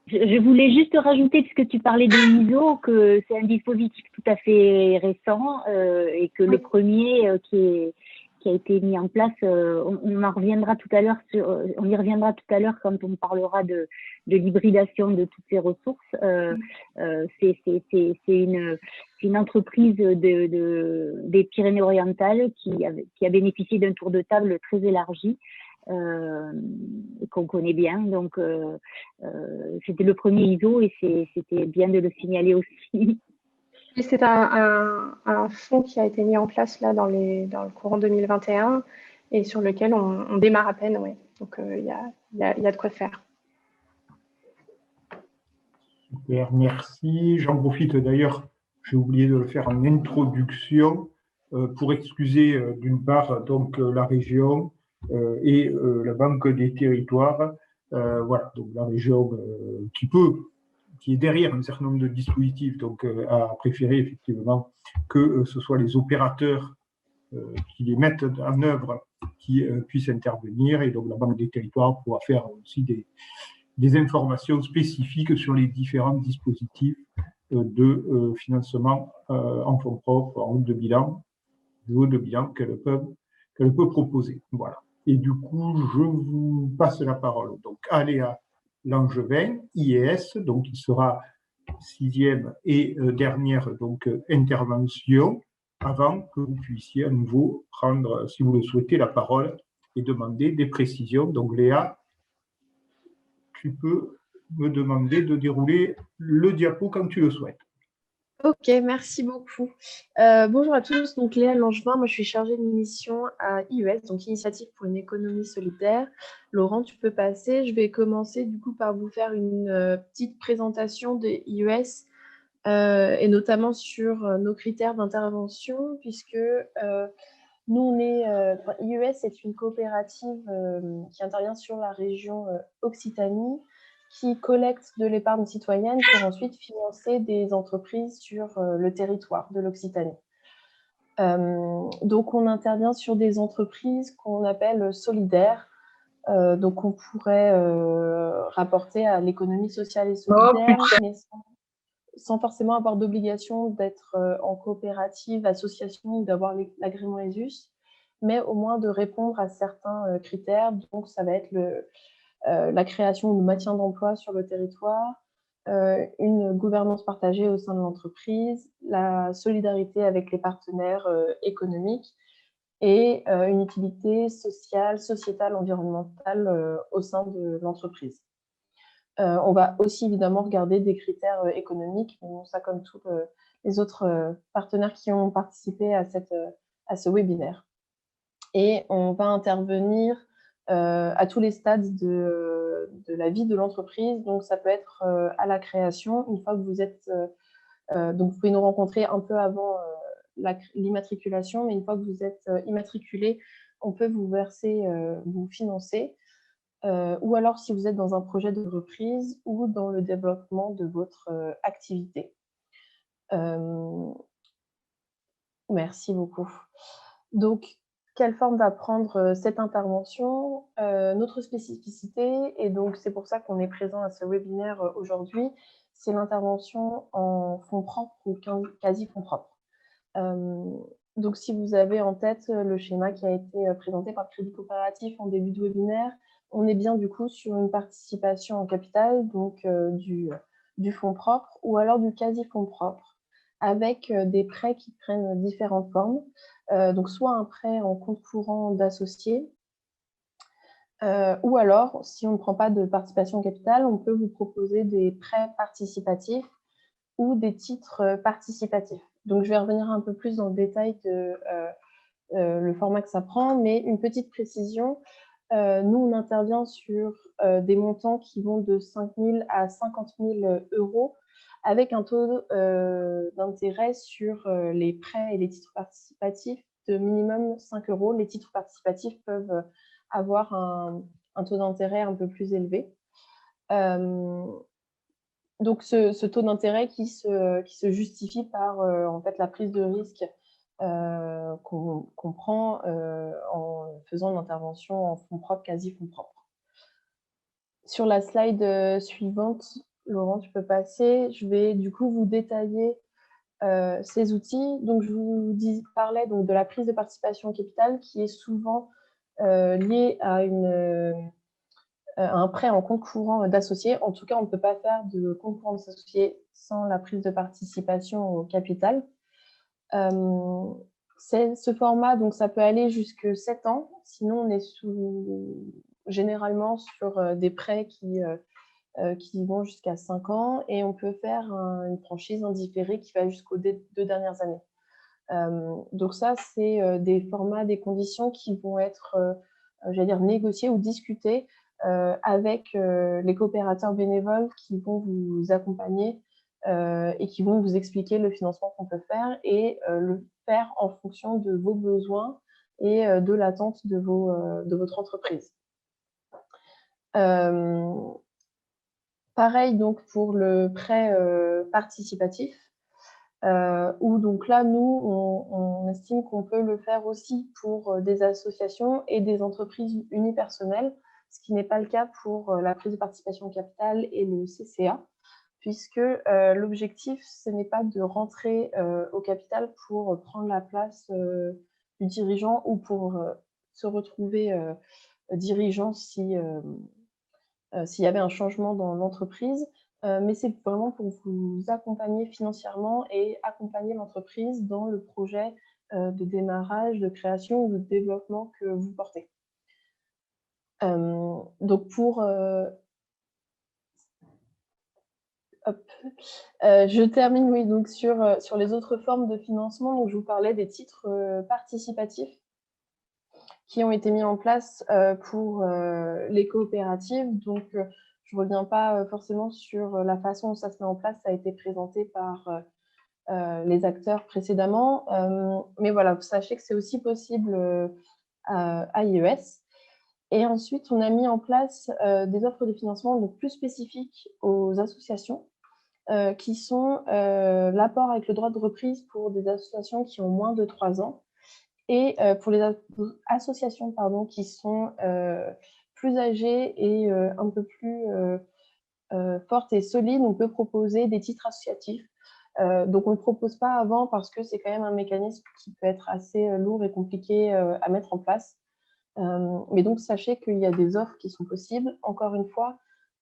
Je voulais juste rajouter, puisque tu parlais de l'ISO, que c'est un dispositif tout à fait récent et que le premier qui a été mis en place, on y reviendra tout à l'heure quand on parlera de l'hybridation de toutes ces ressources. C'est une entreprise des Pyrénées-Orientales qui a bénéficié d'un tour de table très élargi. Qu'on connaît bien, donc c'était le premier ISO et c'était bien de le signaler aussi. C'est un fonds qui a été mis en place là dans le courant 2021 et sur lequel on démarre à peine, ouais. Donc il y a de quoi faire. Super, merci. J'en profite d'ailleurs, j'ai oublié de le faire en introduction pour excuser d'une part donc la région et la Banque des Territoires, voilà, donc la région qui peut qui est derrière un certain nombre de dispositifs, donc a préféré effectivement que ce soit les opérateurs qui les mettent en œuvre qui puissent intervenir, et donc la Banque des territoires pourra faire aussi des informations spécifiques sur les différents dispositifs de financement en fonds propres, en haut de bilan qu'elle peut proposer. Voilà. Et du coup, je vous passe la parole. Donc, à Léa Langevin, IES, donc qui sera sixième et dernière donc, intervention, avant que vous puissiez à nouveau prendre, si vous le souhaitez, la parole et demander des précisions. Donc, Léa, tu peux me demander de dérouler le diapo quand tu le souhaites. Ok, merci beaucoup. Bonjour à tous, donc Léa Langevin, moi je suis chargée de mission à IES, donc Initiative pour une économie solidaire. Laurent, tu peux passer. Je vais commencer du coup par vous faire une petite présentation de IES et notamment sur nos critères d'intervention, puisque nous on est, IES est une coopérative qui intervient sur la région Occitanie, qui collecte de l'épargne citoyenne pour ensuite financer des entreprises sur le territoire de l'Occitanie. Donc, on intervient sur des entreprises qu'on appelle solidaires, donc on pourrait rapporter à l'économie sociale et solidaire, mais sans forcément avoir d'obligation d'être en coopérative, association ou d'avoir l'agrément ESUS, mais au moins de répondre à certains critères. Donc, ça va être la création ou le maintien d'emplois sur le territoire, une gouvernance partagée au sein de l'entreprise, la solidarité avec les partenaires économiques et une utilité sociale, sociétale, environnementale au sein de l'entreprise. On va aussi évidemment regarder des critères économiques, mais bon, ça comme tous les autres partenaires qui ont participé à ce webinaire. Et on va intervenir à tous les stades de la vie de l'entreprise. Donc, ça peut être à la création, une fois que vous êtes... donc, vous pouvez nous rencontrer un peu avant l'immatriculation, mais une fois que vous êtes immatriculé, on peut vous verser, vous financer. Ou alors, si vous êtes dans un projet de reprise ou dans le développement de votre activité. Merci beaucoup. Donc, quelle forme va prendre cette intervention? Notre spécificité, et donc c'est pour ça qu'on est présent à ce webinaire aujourd'hui, c'est l'intervention en fonds propres ou quasi fonds propres. Donc, si vous avez en tête le schéma qui a été présenté par le Crédit Coopératif en début de webinaire, on est bien du coup sur une participation en capital, donc du fonds propre ou alors du quasi fonds propre, avec des prêts qui prennent différentes formes. Donc, soit un prêt en compte courant d'associés, ou alors, si on ne prend pas de participation en capital, on peut vous proposer des prêts participatifs ou des titres participatifs. Donc, je vais revenir un peu plus dans le détail de le format que ça prend, mais une petite précision, nous, on intervient sur des montants qui vont de 5 000 à 50 000 euros, avec un taux d'intérêt sur les prêts et les titres participatifs de minimum 5 euros. Les titres participatifs peuvent avoir un taux d'intérêt un peu plus élevé. Donc, ce taux d'intérêt qui se justifie par en fait, la prise de risque qu'on prend en faisant une intervention en fonds propres, quasi fonds propres. Sur la slide suivante, Laurent, tu peux passer. Je vais du coup vous détailler ces outils. Donc, je vous parlais donc, de la prise de participation au capital qui est souvent liée à un prêt en compte courant d'associés. En tout cas, on ne peut pas faire de compte courant d'associés sans la prise de participation au capital. Ce format, donc, ça peut aller jusqu'à 7 ans. Sinon, on est généralement sur des prêts qui vont jusqu'à 5 ans et on peut faire une franchise indifférée qui va jusqu'aux 2 dernières années. Donc ça, c'est des formats, des conditions qui vont être, j'allais dire, négociées ou discutées avec les coopérateurs bénévoles qui vont vous accompagner et qui vont vous expliquer le financement qu'on peut faire et le faire en fonction de vos besoins et de l'attente de votre entreprise. Pareil donc pour le prêt participatif, où donc là, nous, on estime qu'on peut le faire aussi pour des associations et des entreprises unipersonnelles, ce qui n'est pas le cas pour la prise de participation au capital et le CCA, puisque l'objectif, ce n'est pas de rentrer au capital pour prendre la place du dirigeant ou pour se retrouver dirigeant s'il y avait un changement dans l'entreprise, mais c'est vraiment pour vous accompagner financièrement et accompagner l'entreprise dans le projet de démarrage, de création ou de développement que vous portez. Donc je termine oui, donc sur les autres formes de financement. Donc je vous parlais des titres participatifs qui ont été mis en place pour les coopératives. Donc, je ne reviens pas forcément sur la façon dont ça se met en place. Ça a été présenté par les acteurs précédemment. Mais voilà, sachez que c'est aussi possible à IES. Et ensuite, on a mis en place des offres de financement donc plus spécifiques aux associations, qui sont l'apport avec le droit de reprise pour des associations qui ont moins de 3 ans. Et pour les associations qui sont plus âgées et un peu plus fortes et solides, on peut proposer des titres associatifs. Donc, on ne le propose pas avant parce que c'est quand même un mécanisme qui peut être assez lourd et compliqué à mettre en place. Mais donc, sachez qu'il y a des offres qui sont possibles. Encore une fois,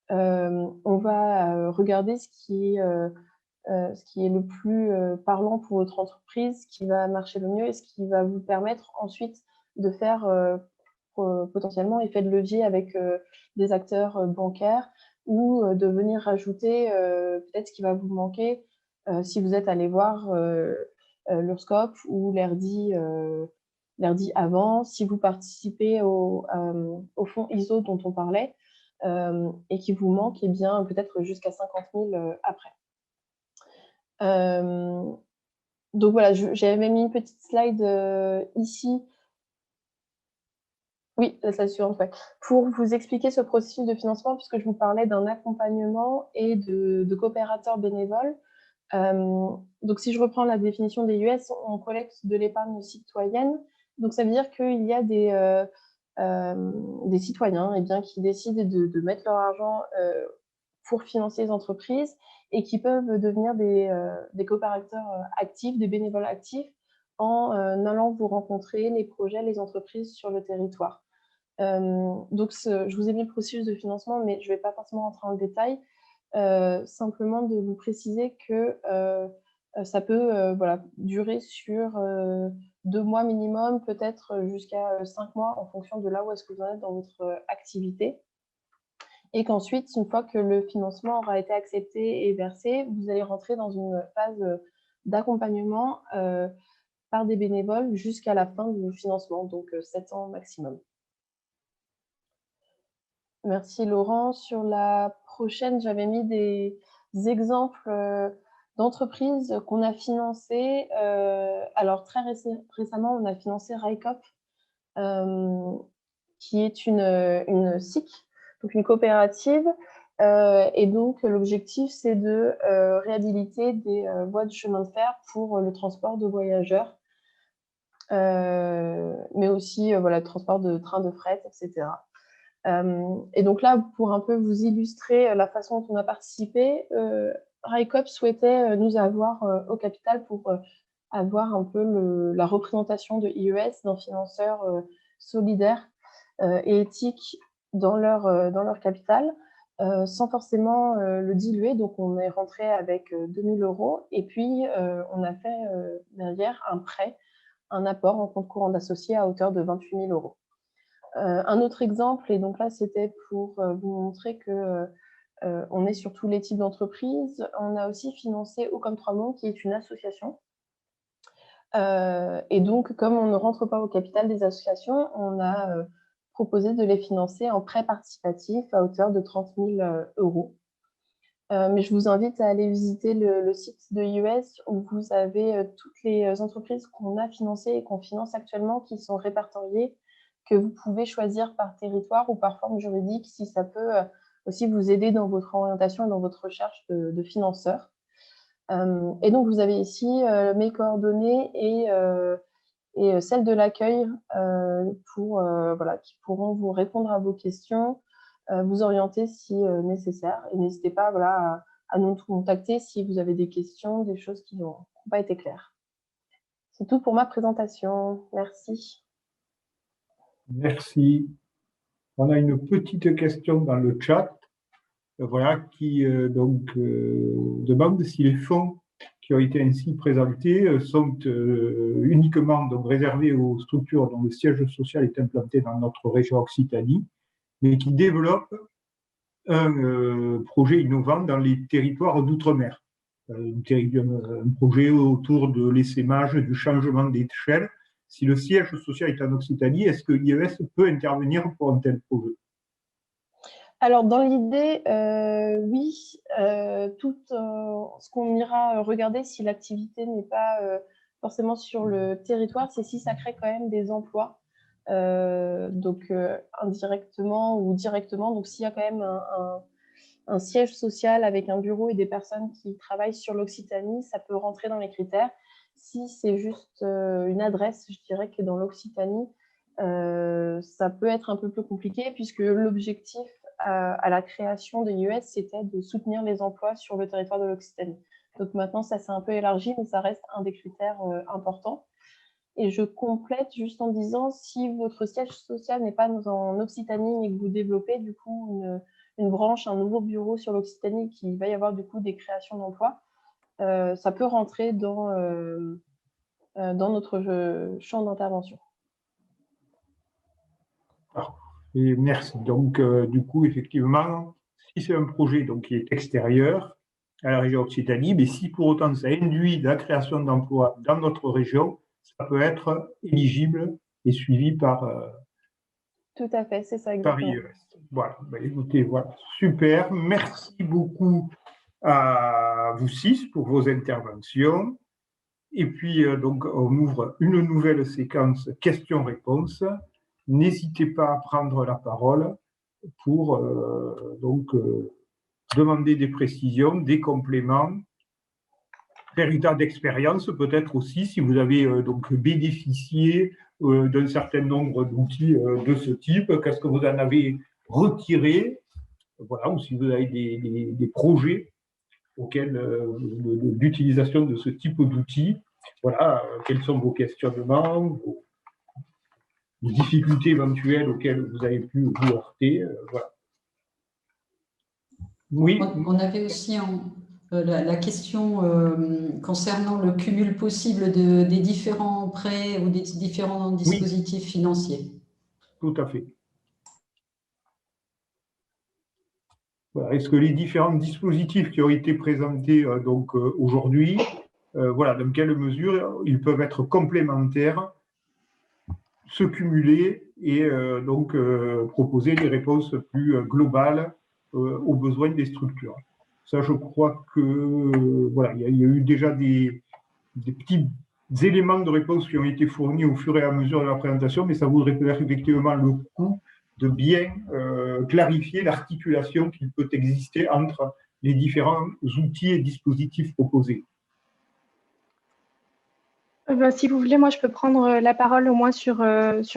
on va regarder ce qui est le plus parlant pour votre entreprise, ce qui va marcher le mieux et ce qui va vous permettre ensuite de faire potentiellement effet de levier avec des acteurs bancaires ou de venir rajouter peut-être ce qui va vous manquer si vous êtes allé voir l'URSSCOP ou l'ERDI avant, si vous participez au fonds ISO dont on parlait et qui vous manque eh bien peut-être jusqu'à 50 000 après. Donc voilà, j'avais mis une petite slide ici. Oui, la slide suivante, ouais. Pour vous expliquer ce processus de financement, puisque je vous parlais d'un accompagnement et de coopérateurs bénévoles. Donc si je reprends la définition des US, on collecte de l'épargne citoyenne. Donc ça veut dire qu'il y a des citoyens eh bien, qui décident de mettre leur argent pour financer les entreprises et qui peuvent devenir des coopérateurs actifs, des bénévoles actifs en allant vous rencontrer les projets, les entreprises sur le territoire. Donc, je vous ai mis le processus de financement, mais je ne vais pas forcément rentrer dans le détail. Simplement de vous préciser que ça peut durer sur 2 mois minimum, peut-être jusqu'à 5 mois en fonction de là où est-ce que vous en êtes dans votre activité. Et qu'ensuite, une fois que le financement aura été accepté et versé, vous allez rentrer dans une phase d'accompagnement par des bénévoles jusqu'à la fin du financement, donc 7 ans maximum. Merci Laurent. Sur la prochaine, j'avais mis des exemples d'entreprises qu'on a financées. Alors très récemment, on a financé RICOP, qui est une SIC, donc une coopérative. Et donc, l'objectif, c'est de réhabiliter des voies de chemin de fer pour le transport de voyageurs, mais aussi le transport de trains de fret, etc. Et donc là, pour un peu vous illustrer la façon dont on a participé, RICOP souhaitait nous avoir au capital pour avoir un peu la représentation de IES, d'un financeur solidaire et éthique dans leur capital, sans forcément le diluer. Donc, on est rentré avec 2 000 € et puis on a fait derrière un prêt, un apport en compte courant d'associé à hauteur de 28 000 €. Un autre exemple, et donc là, c'était pour vous montrer que on est sur tous les types d'entreprises. On a aussi financé Eau comme Trois Monts, qui est une association. Et donc, comme on ne rentre pas au capital des associations, on a proposé de les financer en prêt participatif à hauteur de 30 000 €. Mais je vous invite à aller visiter le site de IES où vous avez toutes les entreprises qu'on a financées et qu'on finance actuellement qui sont répertoriées, que vous pouvez choisir par territoire ou par forme juridique si ça peut aussi vous aider dans votre orientation et dans votre recherche de financeurs. Et donc, vous avez ici mes coordonnées et celles de l'accueil voilà, qui pourront vous répondre à vos questions, vous orienter si nécessaire. Et n'hésitez pas voilà, à nous contacter si vous avez des questions, des choses qui n'ont pas été claires. C'est tout pour ma présentation. Merci. Merci. On a une petite question dans le chat voilà, qui demande si les fonds qui ont été ainsi présentés sont uniquement donc, réservés aux structures dont le siège social est implanté dans notre région Occitanie, mais qui développent un projet innovant dans les territoires d'outre-mer. Un projet autour de l'essaimage, du changement d'échelle. Si le siège social est en Occitanie, est-ce que l'IES peut intervenir pour un tel projet? Alors, dans l'idée, oui, tout ce qu'on ira regarder si l'activité n'est pas forcément sur le territoire, c'est si ça crée quand même des emplois, donc indirectement ou directement. Donc, s'il y a quand même un siège social avec un bureau et des personnes qui travaillent sur l'Occitanie, ça peut rentrer dans les critères. Si c'est juste une adresse, je dirais que dans l'Occitanie, ça peut être un peu plus compliqué puisque l'objectif à la création de l'IES, c'était de soutenir les emplois sur le territoire de l'Occitanie. Donc maintenant, ça s'est un peu élargi, mais ça reste un des critères importants. Et je complète juste en disant, si votre siège social n'est pas en Occitanie et que vous développez du coup une branche, un nouveau bureau sur l'Occitanie, qu'il va y avoir du coup des créations d'emplois, ça peut rentrer dans notre champ d'intervention. Et merci. Donc, du coup, effectivement, si c'est un projet donc, qui est extérieur à la région Occitanie, mais si pour autant ça induit de la création d'emplois dans notre région, ça peut être éligible et suivi par tout à fait, c'est ça exactement. Par IES. Voilà, ben, écoutez, voilà, super. Merci beaucoup à vous 6 pour vos interventions. Et puis, donc, on ouvre une nouvelle séquence questions-réponses. N'hésitez pas à prendre la parole pour demander des précisions, des compléments, faire état d'expérience peut-être aussi si vous avez donc bénéficié d'un certain nombre d'outils de ce type, qu'est-ce que vous en avez retiré, voilà, ou si vous avez des projets d'utilisation de ce type d'outils, voilà, quels sont vos questionnements, les difficultés éventuelles auxquelles vous avez pu vous heurter. Voilà. Oui. On avait aussi la question concernant le cumul possible des différents prêts ou des différents dispositifs financiers. Tout à fait. Voilà. Est-ce que les différents dispositifs qui ont été présentés aujourd'hui, voilà, dans quelle mesure ils peuvent être complémentaires, se cumuler et proposer des réponses plus globales aux besoins des structures. Ça, je crois que voilà, il y a eu déjà des petits éléments de réponse qui ont été fournis au fur et à mesure de la présentation, mais ça voudrait peut-être effectivement le coup de bien clarifier l'articulation qui peut exister entre les différents outils et dispositifs proposés. Si vous voulez, moi, je peux prendre la parole au moins sur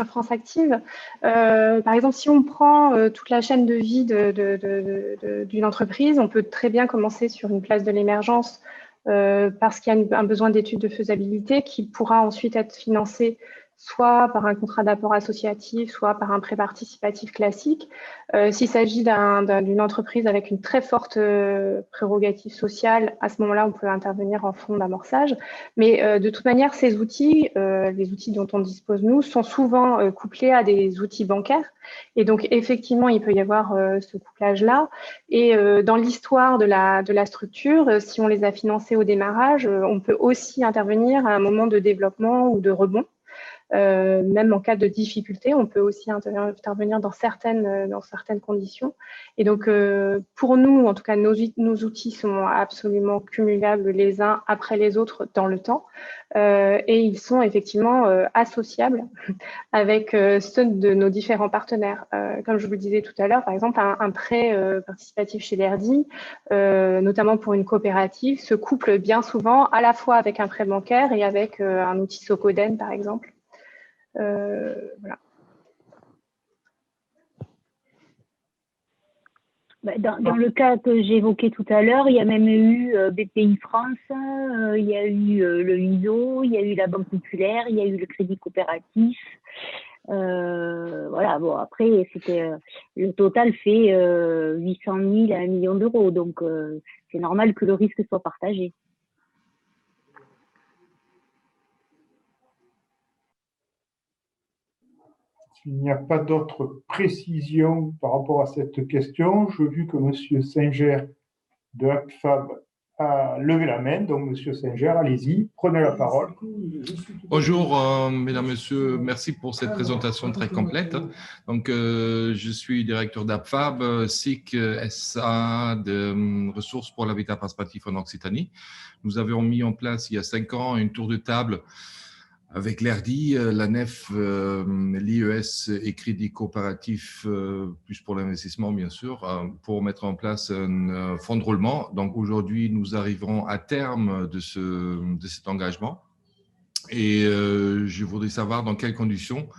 France Active. Par exemple, si on prend toute la chaîne de vie d'une entreprise, on peut très bien commencer sur une place de l'émergence parce qu'il y a un besoin d'étude de faisabilité qui pourra ensuite être financé soit par un contrat d'apport associatif, soit par un prêt participatif classique. S'il s'agit d'une entreprise avec une très forte prérogative sociale, à ce moment-là, on peut intervenir en fonds d'amorçage. Mais de toute manière, ces outils, les outils dont on dispose nous, sont souvent couplés à des outils bancaires. Et donc, effectivement, il peut y avoir ce couplage-là. Et dans l'histoire de la structure, si on les a financés au démarrage, on peut aussi intervenir à un moment de développement ou de rebond. même en cas de difficulté, on peut aussi intervenir dans certaines conditions. Et donc, pour nous, en tout cas, nos outils sont absolument cumulables les uns après les autres dans le temps. Et ils sont effectivement associables avec ceux de nos différents partenaires. Comme je vous le disais tout à l'heure, par exemple, un prêt participatif chez l'ERDI, notamment pour une coopérative, se couple bien souvent à la fois avec un prêt bancaire et avec un outil Socoden, par exemple. Voilà. Dans le cas que j'évoquais tout à l'heure, il y a même eu BPI France, il y a eu le ISO, il y a eu la Banque Populaire, il y a eu le Crédit Coopératif. Voilà, bon, après, le total fait 800 000 à 1 million d'euros, donc c'est normal que le risque soit partagé. S'il n'y a pas d'autres précisions par rapport à cette question, j'ai vu que M. Singer de ACFAB a levé la main. Donc, M. Singer, allez-y, prenez la parole. Bonjour, mesdames, messieurs. Merci pour cette présentation très complète. Donc, je suis directeur d'ACFAB, SIC SA de ressources pour l'habitat participatif en Occitanie. Nous avons mis en place il y a 5 ans une tour de table avec l'ERDI, la NEF, l'IES et Crédit Coopératif, plus pour l'investissement bien sûr, pour mettre en place un fonds de roulement. Donc aujourd'hui, nous arriverons à terme de cet engagement. Et je voudrais savoir dans quelles conditions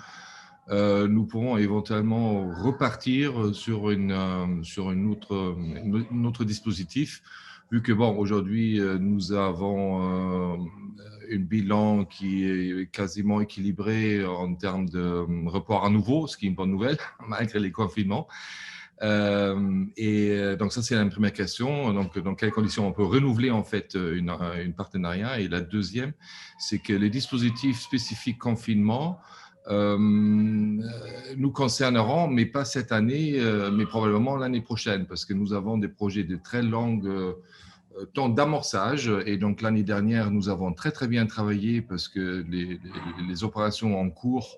nous pourrons éventuellement repartir sur un autre dispositif, vu que bon, aujourd'hui, nous avons un bilan qui est quasiment équilibré en termes de report à nouveau, ce qui est une bonne nouvelle, malgré les confinements. Donc ça, c'est la première question. Donc, dans quelles conditions on peut renouveler en fait une partenariat? Et la deuxième, c'est que les dispositifs spécifiques confinement nous concerneront, mais pas cette année, mais probablement l'année prochaine, parce que nous avons des projets de très longue temps d'amorçage. Et donc, l'année dernière, nous avons très, très bien travaillé parce que les opérations en cours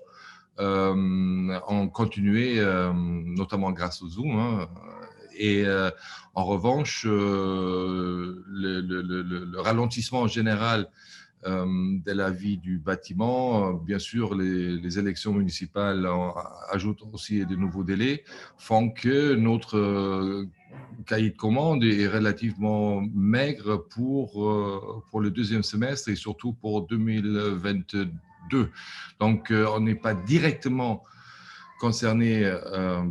ont continué, notamment grâce au Zoom. Et en revanche, le ralentissement général de la vie du bâtiment, bien sûr, les élections municipales ajoutent aussi de nouveaux délais, font que notre cahier de commande est relativement maigre pour le deuxième semestre et surtout pour 2022. Donc, on n'est pas directement concerné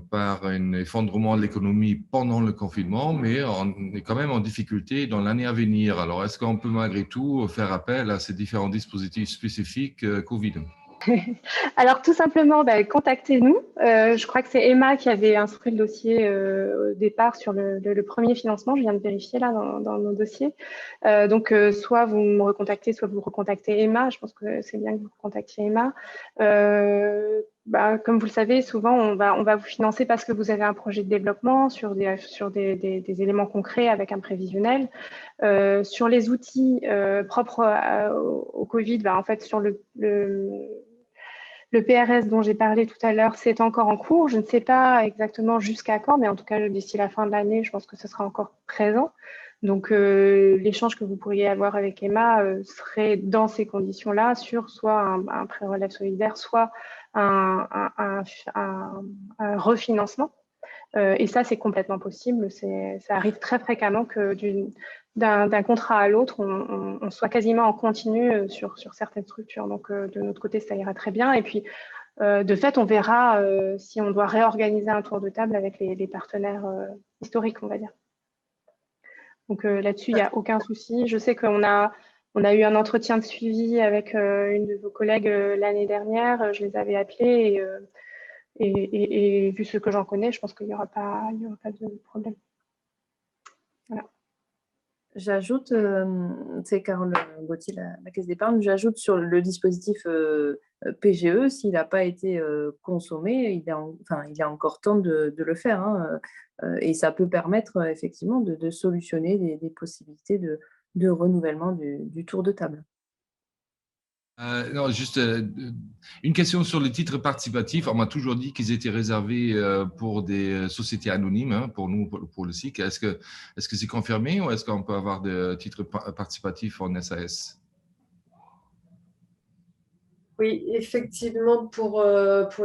par un effondrement de l'économie pendant le confinement, mais on est quand même en difficulté dans l'année à venir. Alors, est-ce qu'on peut malgré tout faire appel à ces différents dispositifs spécifiques Covid ? Alors, tout simplement, contactez-nous. Je crois que c'est Emma qui avait instruit le dossier au départ sur le premier financement. Je viens de vérifier là dans nos dossiers. Donc, soit vous me recontactez, soit vous recontactez Emma. Je pense que c'est bien que vous contactiez Emma. Comme vous le savez, souvent, on va vous financer parce que vous avez un projet de développement sur des éléments concrets avec un prévisionnel. Sur les outils propres au Covid, en fait, sur le PRS dont j'ai parlé tout à l'heure, c'est encore en cours. Je ne sais pas exactement jusqu'à quand, mais en tout cas, d'ici la fin de l'année, je pense que ce sera encore présent. Donc, l'échange que vous pourriez avoir avec Emma serait dans ces conditions-là, sur soit un pré-relève solidaire, soit un refinancement. Et ça, c'est complètement possible. Ça arrive très fréquemment que d'un contrat à l'autre, on soit quasiment en continu sur certaines structures. Donc, de notre côté, ça ira très bien. Et puis, de fait, on verra si on doit réorganiser un tour de table avec les partenaires historiques, on va dire. Donc, là-dessus, il n'y a aucun souci. Je sais qu'on a eu un entretien de suivi avec une de vos collègues l'année dernière. Je les avais appelés et vu ce que j'en connais, je pense qu'il n'y aura pas de problème. Voilà. J'ajoute, c'est Carole Gauthier, la Caisse d'épargne, j'ajoute sur le dispositif PGE, s'il n'a pas été consommé, il y a encore temps de le faire. Et ça peut permettre effectivement de solutionner des possibilités de renouvellement du tour de table. Non, juste une question sur les titres participatifs. On m'a toujours dit qu'ils étaient réservés pour des sociétés anonymes, hein, pour nous, pour le SIC. Est-ce que c'est confirmé ou est-ce qu'on peut avoir des titres participatifs en SAS? Oui, effectivement, pour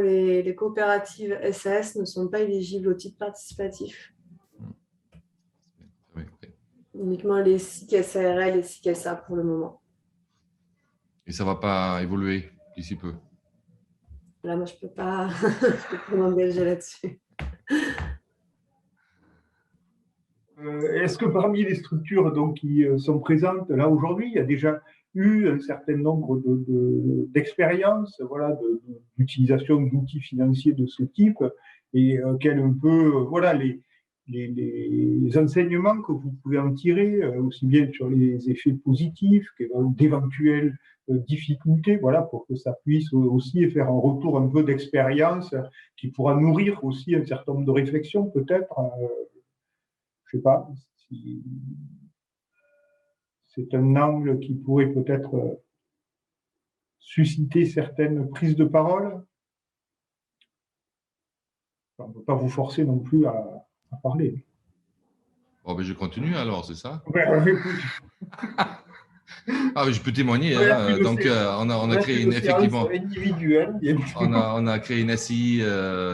les coopératives SAS ne sont pas éligibles au titre participatif. Oui. Uniquement les SIC SARL et SIC SA pour le moment. Et ça ne va pas évoluer d'ici peu? Là, moi, je ne peux pas m'engager là-dessus. Est-ce que parmi les structures donc, qui sont présentes là aujourd'hui, il y a déjà eu un certain nombre d'expériences voilà, d'utilisation d'outils financiers de ce type et quels un peu voilà, les enseignements que vous pouvez en tirer, aussi bien sur les effets positifs que d'éventuelles difficultés, voilà, pour que ça puisse aussi faire un retour un peu d'expérience qui pourra nourrir aussi un certain nombre de réflexions peut-être. Je ne sais pas si c'est un angle qui pourrait peut-être susciter certaines prises de parole. On ne peut pas vous forcer non plus à parler. Bon, ben je continue alors, c'est ça? Écoute. Ah, je peux témoigner. Hein. Donc, on a créé effectivement. On a créé une SI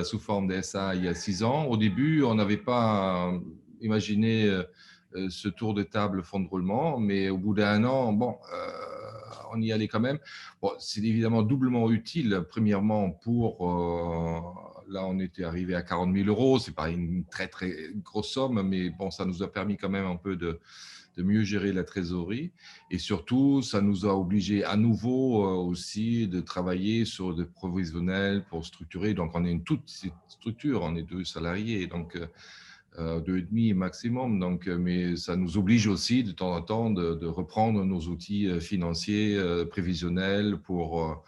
sous forme de SA il y a 6 ans. Au début, on n'avait pas imaginé ce tour de table fonds de roulement, mais au bout d'1 an, bon, on y allait quand même. Bon, c'est évidemment doublement utile. Premièrement, là, on était arrivé à 40 000 €. C'est pas une très très grosse somme, mais bon, ça nous a permis quand même un peu de mieux gérer la trésorerie. Et surtout, ça nous a obligés à nouveau aussi de travailler sur des provisionnels pour structurer. Donc, on est une toute petite structure, on est 2 salariés, donc 2,5 maximum. Donc, mais ça nous oblige aussi de temps en temps de reprendre nos outils financiers prévisionnels pour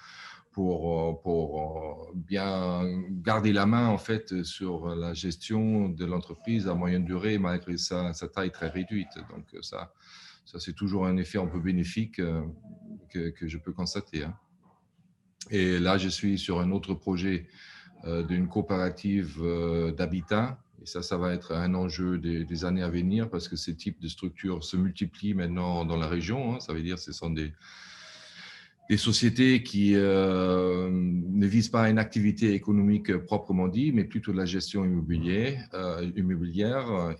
bien garder la main en fait sur la gestion de l'entreprise à moyenne durée malgré sa taille très réduite. Donc ça c'est toujours un effet un peu bénéfique que je peux constater. Hein. Et là, je suis sur un autre projet d'une coopérative d'habitat. Et ça va être un enjeu des années à venir parce que ces types de structures se multiplient maintenant dans la région. Hein. Ça veut dire que ce sont des sociétés qui ne visent pas une activité économique proprement dit, mais plutôt de la gestion immobilière.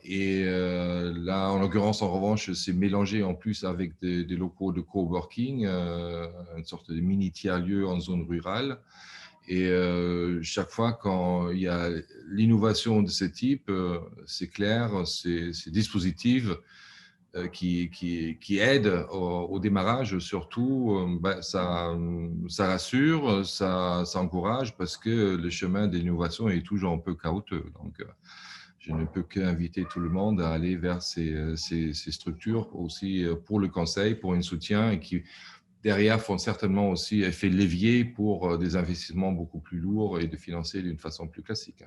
Et là, en l'occurrence, en revanche, c'est mélangé en plus avec des locaux de coworking, une sorte de mini tiers-lieu en zone rurale. Et chaque fois quand il y a l'innovation de ce type, c'est clair, ces dispositifs qui aident au démarrage, surtout, ça rassure, ça encourage parce que le chemin de l'innovation est toujours un peu chaotique. Donc, je ne peux qu'inviter tout le monde à aller vers ces structures aussi pour le conseil, pour un soutien et qui, derrière, font certainement aussi effet levier pour des investissements beaucoup plus lourds et de financer d'une façon plus classique.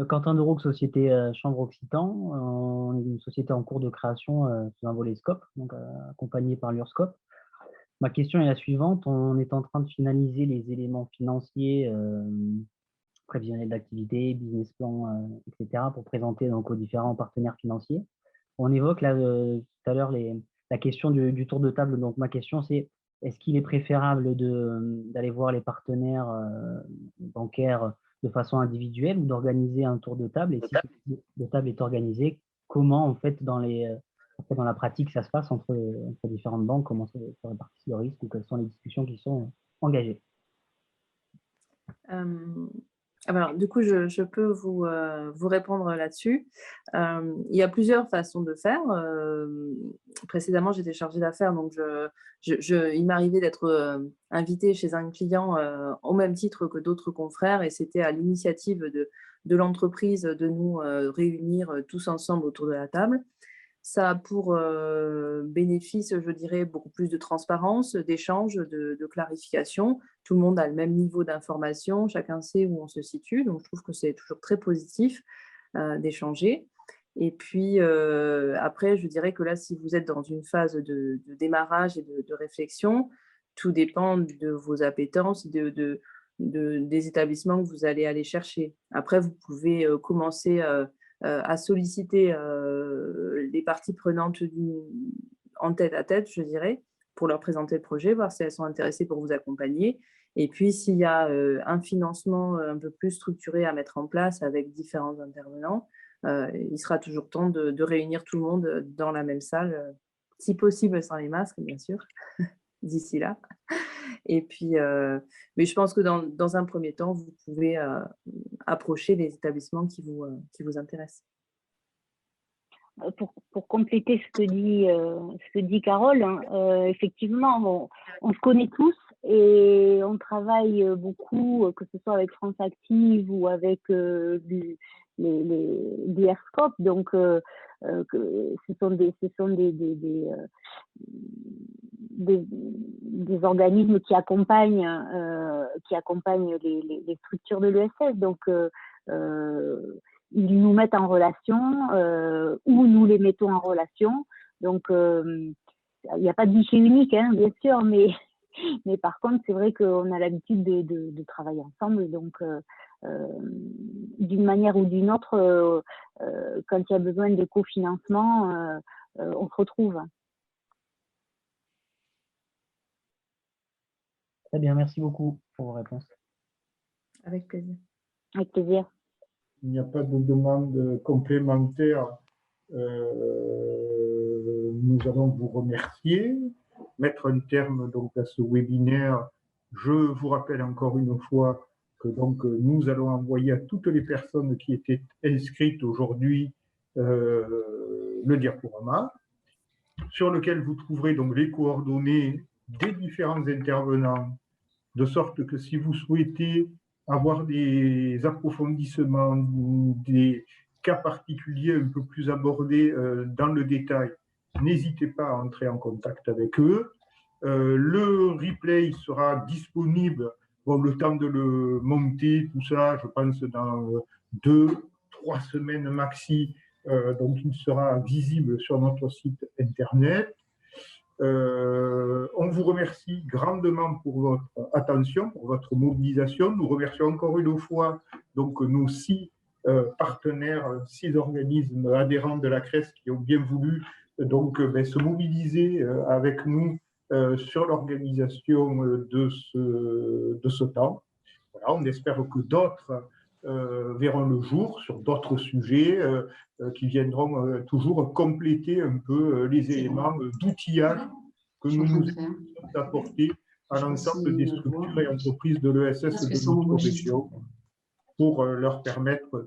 Quentin Deroux, société Chambre Occitan. On est une société en cours de création sous un volet SCOP, donc accompagnée par l'URSCOP. Ma question est la suivante. On est en train de finaliser les éléments financiers, prévisionnels d'activité, business plan, etc., pour présenter donc aux différents partenaires financiers. On évoque là, tout à l'heure la question du tour de table. Donc, ma question, c'est est-ce qu'il est préférable d'aller voir les partenaires bancaires de façon individuelle ou d'organiser un tour de table? Et si ce tour de table est organisé, comment, en fait, dans la pratique, ça se passe entre différentes banques? Comment se répartissent le risque ou quelles sont les discussions qui sont engagées? Alors, du coup, je peux vous répondre là-dessus. Il y a plusieurs façons de faire. Précédemment, j'étais chargée d'affaires, donc il m'arrivait d'être invitée chez un client au même titre que d'autres confrères, et c'était à l'initiative de l'entreprise de nous réunir tous ensemble autour de la table. Ça a pour bénéfice, je dirais, beaucoup plus de transparence, d'échange, de clarification. Tout le monde a le même niveau d'information, chacun sait où on se situe. Donc, je trouve que c'est toujours très positif d'échanger. Et puis, après, je dirais que là, si vous êtes dans une phase de démarrage et de réflexion, tout dépend de vos appétences, des établissements que vous allez aller chercher. Après, vous pouvez commencer à solliciter les parties prenantes en tête-à-tête, je dirais, pour leur présenter le projet, voir si elles sont intéressées pour vous accompagner. Et puis, s'il y a un financement un peu plus structuré à mettre en place avec différents intervenants, il sera toujours temps de réunir tout le monde dans la même salle, si possible sans les masques, bien sûr, d'ici là. Et puis, mais je pense que dans un premier temps, vous pouvez approcher les établissements qui vous intéressent. Pour compléter ce que dit Carole, hein, effectivement, on se connaît tous et on travaille beaucoup, que ce soit avec France Active ou avec les l'IRSCOP. Donc, ce sont des organismes qui accompagnent les structures de l'ESS. Donc, ils nous mettent en relation ou nous les mettons en relation. Donc, il n'y a pas de guichet unique, hein, bien sûr, mais par contre, c'est vrai qu'on a l'habitude de travailler ensemble. Donc, d'une manière ou d'une autre, quand il y a besoin de cofinancement, on se retrouve. Très bien, merci beaucoup pour vos réponses. Avec plaisir. Avec plaisir. Il n'y a pas de demande complémentaire. Nous allons vous remercier, mettre un terme donc à ce webinaire. Je vous rappelle encore une fois que donc nous allons envoyer à toutes les personnes qui étaient inscrites aujourd'hui le diaporama, sur lequel vous trouverez donc les coordonnées des différents intervenants, de sorte que si vous souhaitez avoir des approfondissements, des cas particuliers un peu plus abordés dans le détail, n'hésitez pas à entrer en contact avec eux. Le replay sera disponible, bon, le temps de le monter, tout ça, je pense dans 2-3 semaines maxi, donc il sera visible sur notre site internet. On vous remercie grandement pour votre attention, pour votre mobilisation. Nous remercions encore une fois donc, nos 6 partenaires, 6 organismes adhérents de la CRES qui ont bien voulu donc, se mobiliser avec nous sur l'organisation de ce temps. Voilà, on espère que d'autres verront le jour sur d'autres sujets qui viendront toujours compléter un peu les éléments d'outillage que nous nous avons apportés à l'ensemble des structures et entreprises de l'ESS de notre région pour leur permettre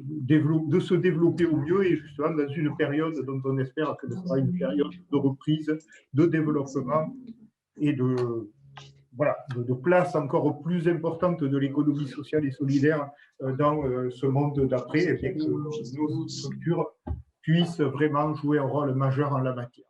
de se développer au mieux et justement dans une période dont on espère que ce sera une période de reprise, de développement et de place encore plus importante de l'économie sociale et solidaire dans ce monde d'après, et que nos structures puissent vraiment jouer un rôle majeur en la matière.